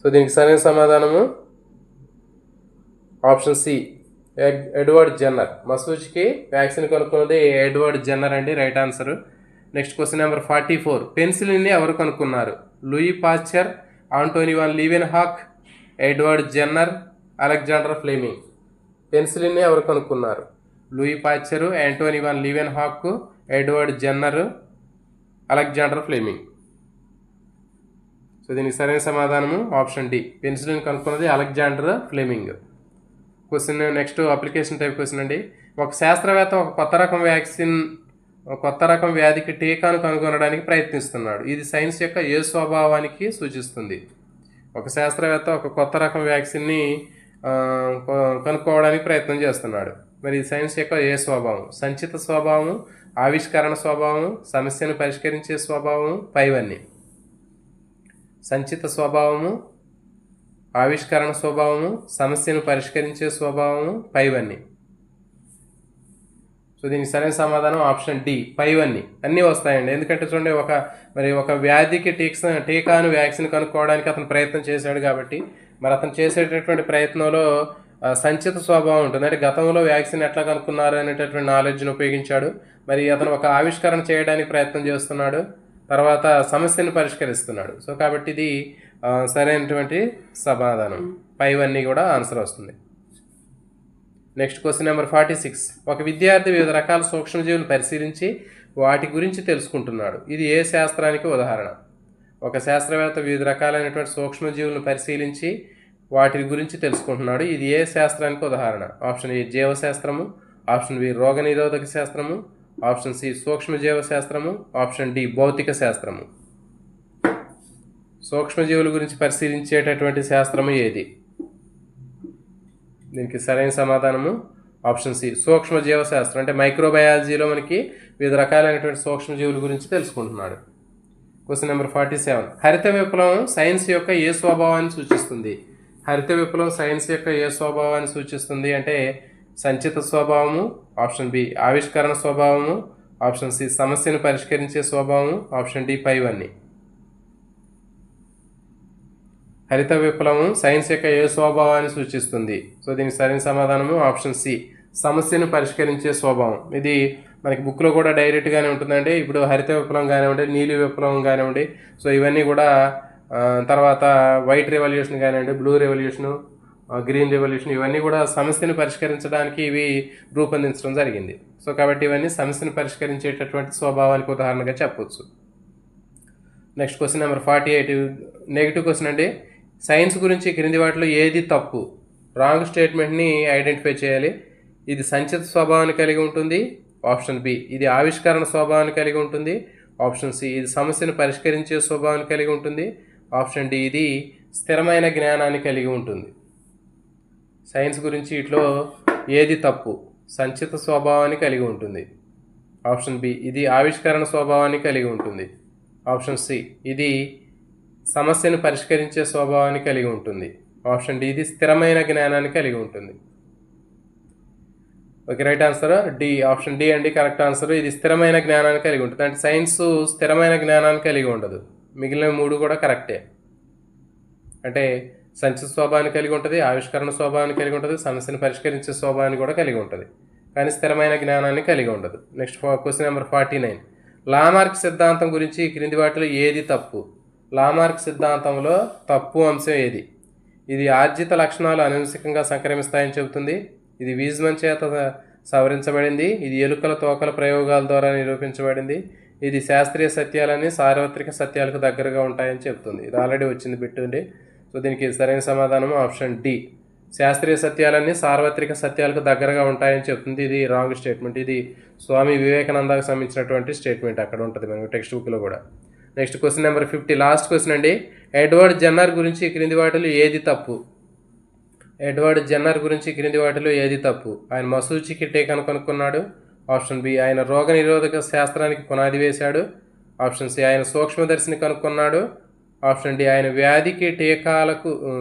సో దీనికి సరైన సమాధానము ఆప్షన్ సి ఎడ్వర్డ్ జెన్నర్. మశూచికి వ్యాక్సిన్ కనుక్కున్నది ఎడ్వర్డ్ జెన్నర్ అండి, right answer. Next question number 44. పెన్సిలిన్ని ఎవరు కనుక్కున్నారు? Louis Pasteur, Antonie van Leeuwenhoek, Edward Jenner, Alexander Fleming. పెన్సిలిన్ని ఎవరు కనుక్కున్నారు? Louis Pasteur, Antonie van Leeuwenhoek, Edward Jenner, Alexander Fleming. So దీనికి సరైన సమాధానము ఆప్షన్ డి, పెన్సిలిన్ కనుక్కున్నది Alexander Fleming. Question next application type question అండి. ఒక శాస్త్రవేత్త ఒక కొత్త రకం వ్యాధికి టీకాను కనుగొనడానికి ప్రయత్నిస్తున్నాడు. ఇది సైన్స్ యొక్క ఏ స్వభావానికి సూచిస్తుంది? ఒక శాస్త్రవేత్త ఒక కొత్త రకం వ్యాక్సిన్ని కనుక్కోవడానికి ప్రయత్నం చేస్తున్నాడు. మరి ఇది సైన్స్ యొక్క ఏ స్వభావం? సంచిత స్వభావం, ఆవిష్కరణ స్వభావం, సమస్యను పరిష్కరించే స్వభావం, పైవన్నీ. సంచిత స్వభావము, ఆవిష్కరణ స్వభావము, సమస్యను పరిష్కరించే స్వభావము, పైవన్నీ. సో దీనికి సరైన సమాధానం ఆప్షన్ డి, పైవన్నీ. అన్నీ వస్తాయండి. ఎందుకంటే చూడండి, ఒక వ్యాధికి టీకాను వ్యాక్సిన్ కనుక్కోవడానికి అతను ప్రయత్నం చేశాడు కాబట్టి మరి అతను చేసేటటువంటి ప్రయత్నంలో సంచిత స్వభావం ఉంటుంది. అంటే గతంలో వ్యాక్సిన్ ఎట్లా కనుక్కున్నారు అనేటటువంటి నాలెడ్జ్ని ఉపయోగించాడు. మరి అతను ఒక ఆవిష్కరణ చేయడానికి ప్రయత్నం చేస్తున్నాడు, తర్వాత సమస్యను పరిష్కరిస్తున్నాడు. సో కాబట్టి ఇది సరైనటువంటి సమాధానం. పైవన్నీ కూడా ఆన్సర్ వస్తుంది. Next question number 46. ఒక విద్యార్థి వివిధ రకాల సూక్ష్మజీవులు పరిశీలించి వాటి గురించి తెలుసుకుంటున్నాడు. ఇది ఏ శాస్త్రానికి ఉదాహరణ? ఒక శాస్త్రవేత్త వివిధ రకాలైనటువంటి సూక్ష్మజీవులను పరిశీలించి వాటి గురించి తెలుసుకుంటున్నాడు. ఇది ఏ శాస్త్రానికి ఉదాహరణ? ఆప్షన్ ఏ జీవశాస్త్రము, ఆప్షన్ బి రోగనిరోధక శాస్త్రము, ఆప్షన్ సి సూక్ష్మజీవ శాస్త్రము, ఆప్షన్ డి భౌతిక శాస్త్రము. సూక్ష్మజీవుల గురించి పరిశీలించేటటువంటి శాస్త్రము ఏది? దీనికి సరైన సమాధానము ఆప్షన్ సి సూక్ష్మజీవ శాస్త్రం. అంటే మైక్రోబయాలజీలో మనకి వివిధ రకాలైనటువంటి సూక్ష్మజీవుల గురించి తెలుసుకుంటున్నాడు. Question number 47. హరిత విప్లవం సైన్స్ యొక్క ఏ స్వభావాన్ని సూచిస్తుంది? హరిత విప్లవం సైన్స్ యొక్క ఏ స్వభావాన్ని సూచిస్తుంది అంటే సంచిత స్వభావము, ఆప్షన్ బి ఆవిష్కరణ స్వభావము, ఆప్షన్ సి సమస్యను పరిష్కరించే స్వభావము, ఆప్షన్ డి పైవన్నీ. హరిత విప్లవం సైన్స్ యొక్క ఏ స్వభావాన్ని సూచిస్తుంది? సో దీనికి సరైన సమాధానము ఆప్షన్ సి సమస్యను పరిష్కరించే స్వభావం. ఇది మనకి బుక్లో కూడా డైరెక్ట్గానే ఉంటుందండి. ఇప్పుడు హరిత విప్లవం కానివ్వండి, నీలి విప్లవం కానివ్వండి, సో ఇవన్నీ కూడా తర్వాత వైట్ రెవల్యూషన్ కానివ్వండి, బ్లూ రెవల్యూషను, గ్రీన్ రెవల్యూషన్, ఇవన్నీ కూడా సమస్యను పరిష్కరించడానికి ఇవి రూపొందించడం జరిగింది. సో కాబట్టి ఇవన్నీ సమస్యను పరిష్కరించేటటువంటి స్వభావానికి ఉదాహరణగా చెప్పవచ్చు. Next question number 48. Negative question అండి. సైన్స్ గురించి క్రింది వాటిలో ఏది తప్పు? రాంగ్ స్టేట్మెంట్ని ఐడెంటిఫై చేయాలి. ఇది సంచిత స్వభావాన్ని కలిగి ఉంటుంది, ఆప్షన్ బి ఇది ఆవిష్కరణ స్వభావాన్ని కలిగి ఉంటుంది, ఆప్షన్ సి ఇది సమస్యను పరిష్కరించే స్వభావాన్ని కలిగి ఉంటుంది, ఆప్షన్ డి ఇది స్థిరమైన జ్ఞానాన్ని కలిగి ఉంటుంది. సైన్స్ గురించి ఇట్లో ఏది తప్పు? సంచిత స్వభావాన్ని కలిగి ఉంటుంది, ఆప్షన్ బి ఇది ఆవిష్కరణ స్వభావాన్ని కలిగి ఉంటుంది, ఆప్షన్ సి ఇది సమస్యను పరిష్కరించే స్వభావాన్ని కలిగి ఉంటుంది, ఆప్షన్ డి ఇది స్థిరమైన జ్ఞానాన్ని కలిగి ఉంటుంది. Okay, right answer D, option D అండి కరెక్ట్ ఆన్సర్. ఇది స్థిరమైన జ్ఞానాన్ని కలిగి ఉంటుంది. అంటే సైన్స్ స్థిరమైన జ్ఞానాన్ని కలిగి ఉండదు. మిగిలిన మూడు కూడా కరెక్టే. అంటే సంచిత స్వభావాన్ని కలిగి ఉంటుంది, ఆవిష్కరణ స్వభావాన్ని కలిగి ఉంటుంది, సమస్యను పరిష్కరించే స్వభావాన్ని కూడా కలిగి ఉంటుంది, కానీ స్థిరమైన జ్ఞానాన్ని కలిగి ఉండదు. Next question number 49. లామార్క్ సిద్ధాంతం గురించి క్రింది వాటిలో ఏది తప్పు? లామార్క్ సిద్ధాంతంలో తప్పు అంశం ఏది? ఇది ఆర్జిత లక్షణాలు అనువంశికంగా సంక్రమిస్తాయని చెబుతుంది, ఇది వీజ్మన్ చేత సవరించబడింది, ఇది ఎలుకల తోకల ప్రయోగాల ద్వారా నిరూపించబడింది, ఇది శాస్త్రీయ సత్యాలని సార్వత్రిక సత్యాలకు దగ్గరగా ఉంటాయని చెబుతుంది. ఇది ఆల్రెడీ వచ్చింది బిట్టుండి. సో దీనికి సరైన సమాధానం ఆప్షన్ డి శాస్త్రీయ సత్యాలన్నీ సార్వత్రిక సత్యాలకు దగ్గరగా ఉంటాయని చెప్తుంది. ఇది రాంగ్ స్టేట్మెంట్. ఇది స్వామి వివేకానందకు సంబంధించినటువంటి స్టేట్మెంట్ అక్కడ ఉంటుంది మనకు టెక్స్ట్ బుక్లో కూడా. Next question number 50, last question అండి. ఎడ్వర్డ్ జెన్నర్ గురించి క్రింది వాటిలో ఏది తప్పు? ఎడ్వర్డ్ జెన్నర్ గురించి క్రింది వాటిలో ఏది తప్పు? ఆయన మసూచికి టీకాను కనుక్కున్నాడు, ఆప్షన్ బి ఆయన రోగ నిరోధక శాస్త్రానికి పునాది వేశాడు, ఆప్షన్ సి ఆయన సూక్ష్మదర్శిని కనుక్కున్నాడు, ఆప్షన్ డి ఆయన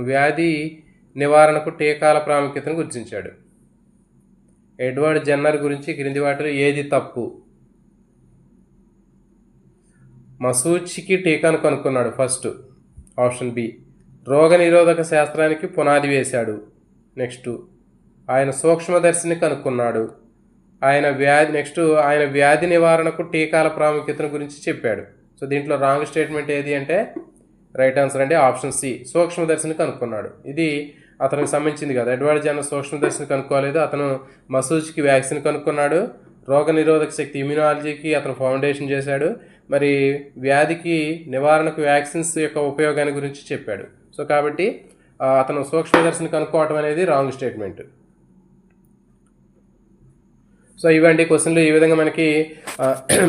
వ్యాధి నివారణకు టీకాల ప్రాముఖ్యతను గుర్తించాడు. ఎడ్వర్డ్ జెన్నర్ గురించి క్రింది వాటిలో ఏది తప్పు? మసూచికి టీకాను కనుక్కున్నాడు ఫస్ట్, ఆప్షన్ బి రోగ నిరోధక శాస్త్రానికి పునాది వేశాడు, నెక్స్ట్ ఆయన సూక్ష్మదర్శిని కనుక్కున్నాడు, ఆయన వ్యాధి నివారణకు టీకాల ప్రాముఖ్యతను గురించి చెప్పాడు. సో దీంట్లో రాంగ్ స్టేట్మెంట్ ఏది అంటే రైట్ ఆన్సర్ అంటే ఆప్షన్ సి సూక్ష్మదర్శిని కనుక్కున్నాడు. ఇది అతనికి సంబంధించింది కదా. ఎడ్వర్డ్ జెన్నర్ సూక్ష్మదర్శిని కనుక్కోలేదు, అతను మసూచికి వ్యాక్సిన్ కనుక్కున్నాడు, రోగ నిరోధక శక్తి ఇమ్యూనాలజీకి అతను ఫౌండేషన్ చేశాడు, మరి వ్యాధికి నివారణకు వ్యాక్సిన్స్ యొక్క ఉపయోగాన్ని గురించి చెప్పాడు. సో కాబట్టి అతను సూక్ష్మదర్శిని కనుక్కోవటం అనేది రాంగ్ స్టేట్మెంట్. సో ఇవంటి క్వశ్చన్లు. ఈ విధంగా మనకి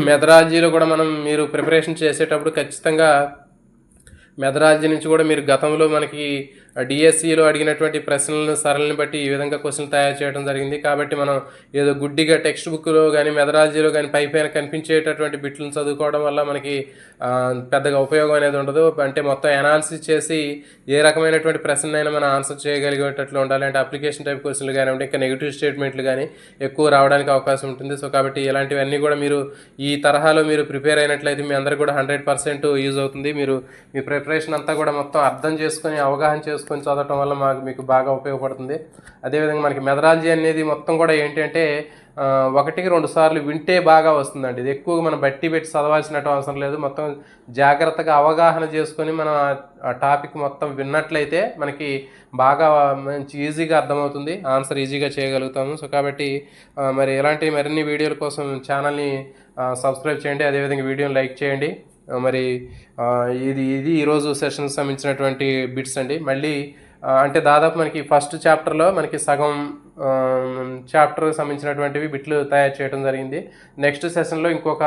మెథడాలజీలో కూడా మీరు ప్రిపరేషన్ చేసేటప్పుడు ఖచ్చితంగా మెథడాలజీ నుంచి కూడా మీరు గతంలో మనకి డిఎస్సిలో అడిగినటువంటి ప్రశ్నలను సరళిని బట్టి ఈ విధంగా క్వశ్చన్లు తయారు చేయడం జరిగింది. కాబట్టి మనం ఏదో గుడ్డిగా టెక్స్ట్ బుక్లో కానీ మెథడాలజీలో కానీ పైన కనిపించేటటువంటి బిట్లను చదువుకోవడం వల్ల మనకి పెద్దగా ఉపయోగం అనేది ఉండదు. అంటే మొత్తం అనాలిసిస్ చేసి ఏ రకమైనటువంటి ప్రశ్నైనా మనం ఆన్సర్ చేయగలిగేటట్లు ఉండాలి. అంటే అప్లికేషన్ టైప్ క్వశ్చన్లు కానివ్వండి, ఇంకా నెగిటివ్ స్టేట్మెంట్లు కానీ ఎక్కువ రావడానికి అవకాశం ఉంటుంది. సో కాబట్టి ఇలాంటివన్నీ కూడా మీరు ఈ తరహాలో మీరు ప్రిపేర్ అయినట్లయితే మీ అందరికీ కూడా 100% యూజ్ అవుతుంది. మీరు మీ ప్రిపరేషన్ అంతా కూడా మొత్తం అర్థం చేసుకొని అవగాహన చేసుకుని చేసుకొని చదవటం వల్ల మీకు బాగా ఉపయోగపడుతుంది. అదేవిధంగా మనకి మెథడాలజీ అనేది మొత్తం కూడా ఏంటంటే 1కి 2 సార్లు వింటే బాగా వస్తుందండి. ఇది ఎక్కువగా మనం బట్టి పెట్టి చదవాల్సినట్టు అవసరం లేదు. మొత్తం జాగ్రత్తగా అవగాహన చేసుకొని మనం ఆ టాపిక్ మొత్తం విన్నట్లయితే మనకి బాగా మంచి ఈజీగా అర్థమవుతుంది, ఆన్సర్ ఈజీగా చేయగలుగుతాము. సో కాబట్టి మరి ఇలాంటి మరిన్ని వీడియోల కోసం ఛానల్ని సబ్స్క్రైబ్ చేయండి, అదేవిధంగా వీడియోని లైక్ చేయండి. మరి ఇది ఈరోజు సెషన్కి సంబంధించినటువంటి బిట్స్ అండి. మళ్ళీ అంటే దాదాపు మనకి ఫస్ట్ చాప్టర్లో మనకి సగం చాప్టర్కి సంబంధించినటువంటివి బిట్లు తయారు చేయడం జరిగింది. నెక్స్ట్ సెషన్లో ఇంకొక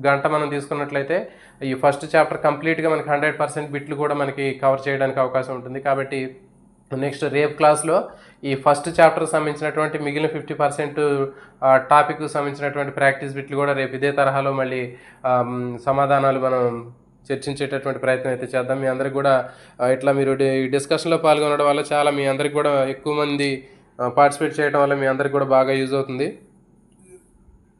గంట మనం తీసుకున్నట్లయితే ఈ ఫస్ట్ చాప్టర్ కంప్లీట్గా మనకి 100% బిట్లు కూడా మనకి కవర్ చేయడానికి అవకాశం ఉంటుంది. కాబట్టి నెక్స్ట్ రేపు క్లాస్లో ఈ ఫస్ట్ చాప్టర్కి సంబంధించినటువంటి మిగిలిన 50% టాపిక్కి సంబంధించినటువంటి ప్రాక్టీస్ బిట్లు కూడా రేపు ఇదే తరహాలో మళ్ళీ సమాధానాలు మనం చర్చించేటటువంటి ప్రయత్నం అయితే చేద్దాం. మీ అందరికి కూడా ఇట్లా మీరు ఈ డిస్కషన్లో పాల్గొనడం వల్ల చాలా మీ అందరికి కూడా ఎక్కువ మంది పార్టిసిపేట్ చేయడం వల్ల మీ అందరికి కూడా బాగా యూజ్ అవుతుంది.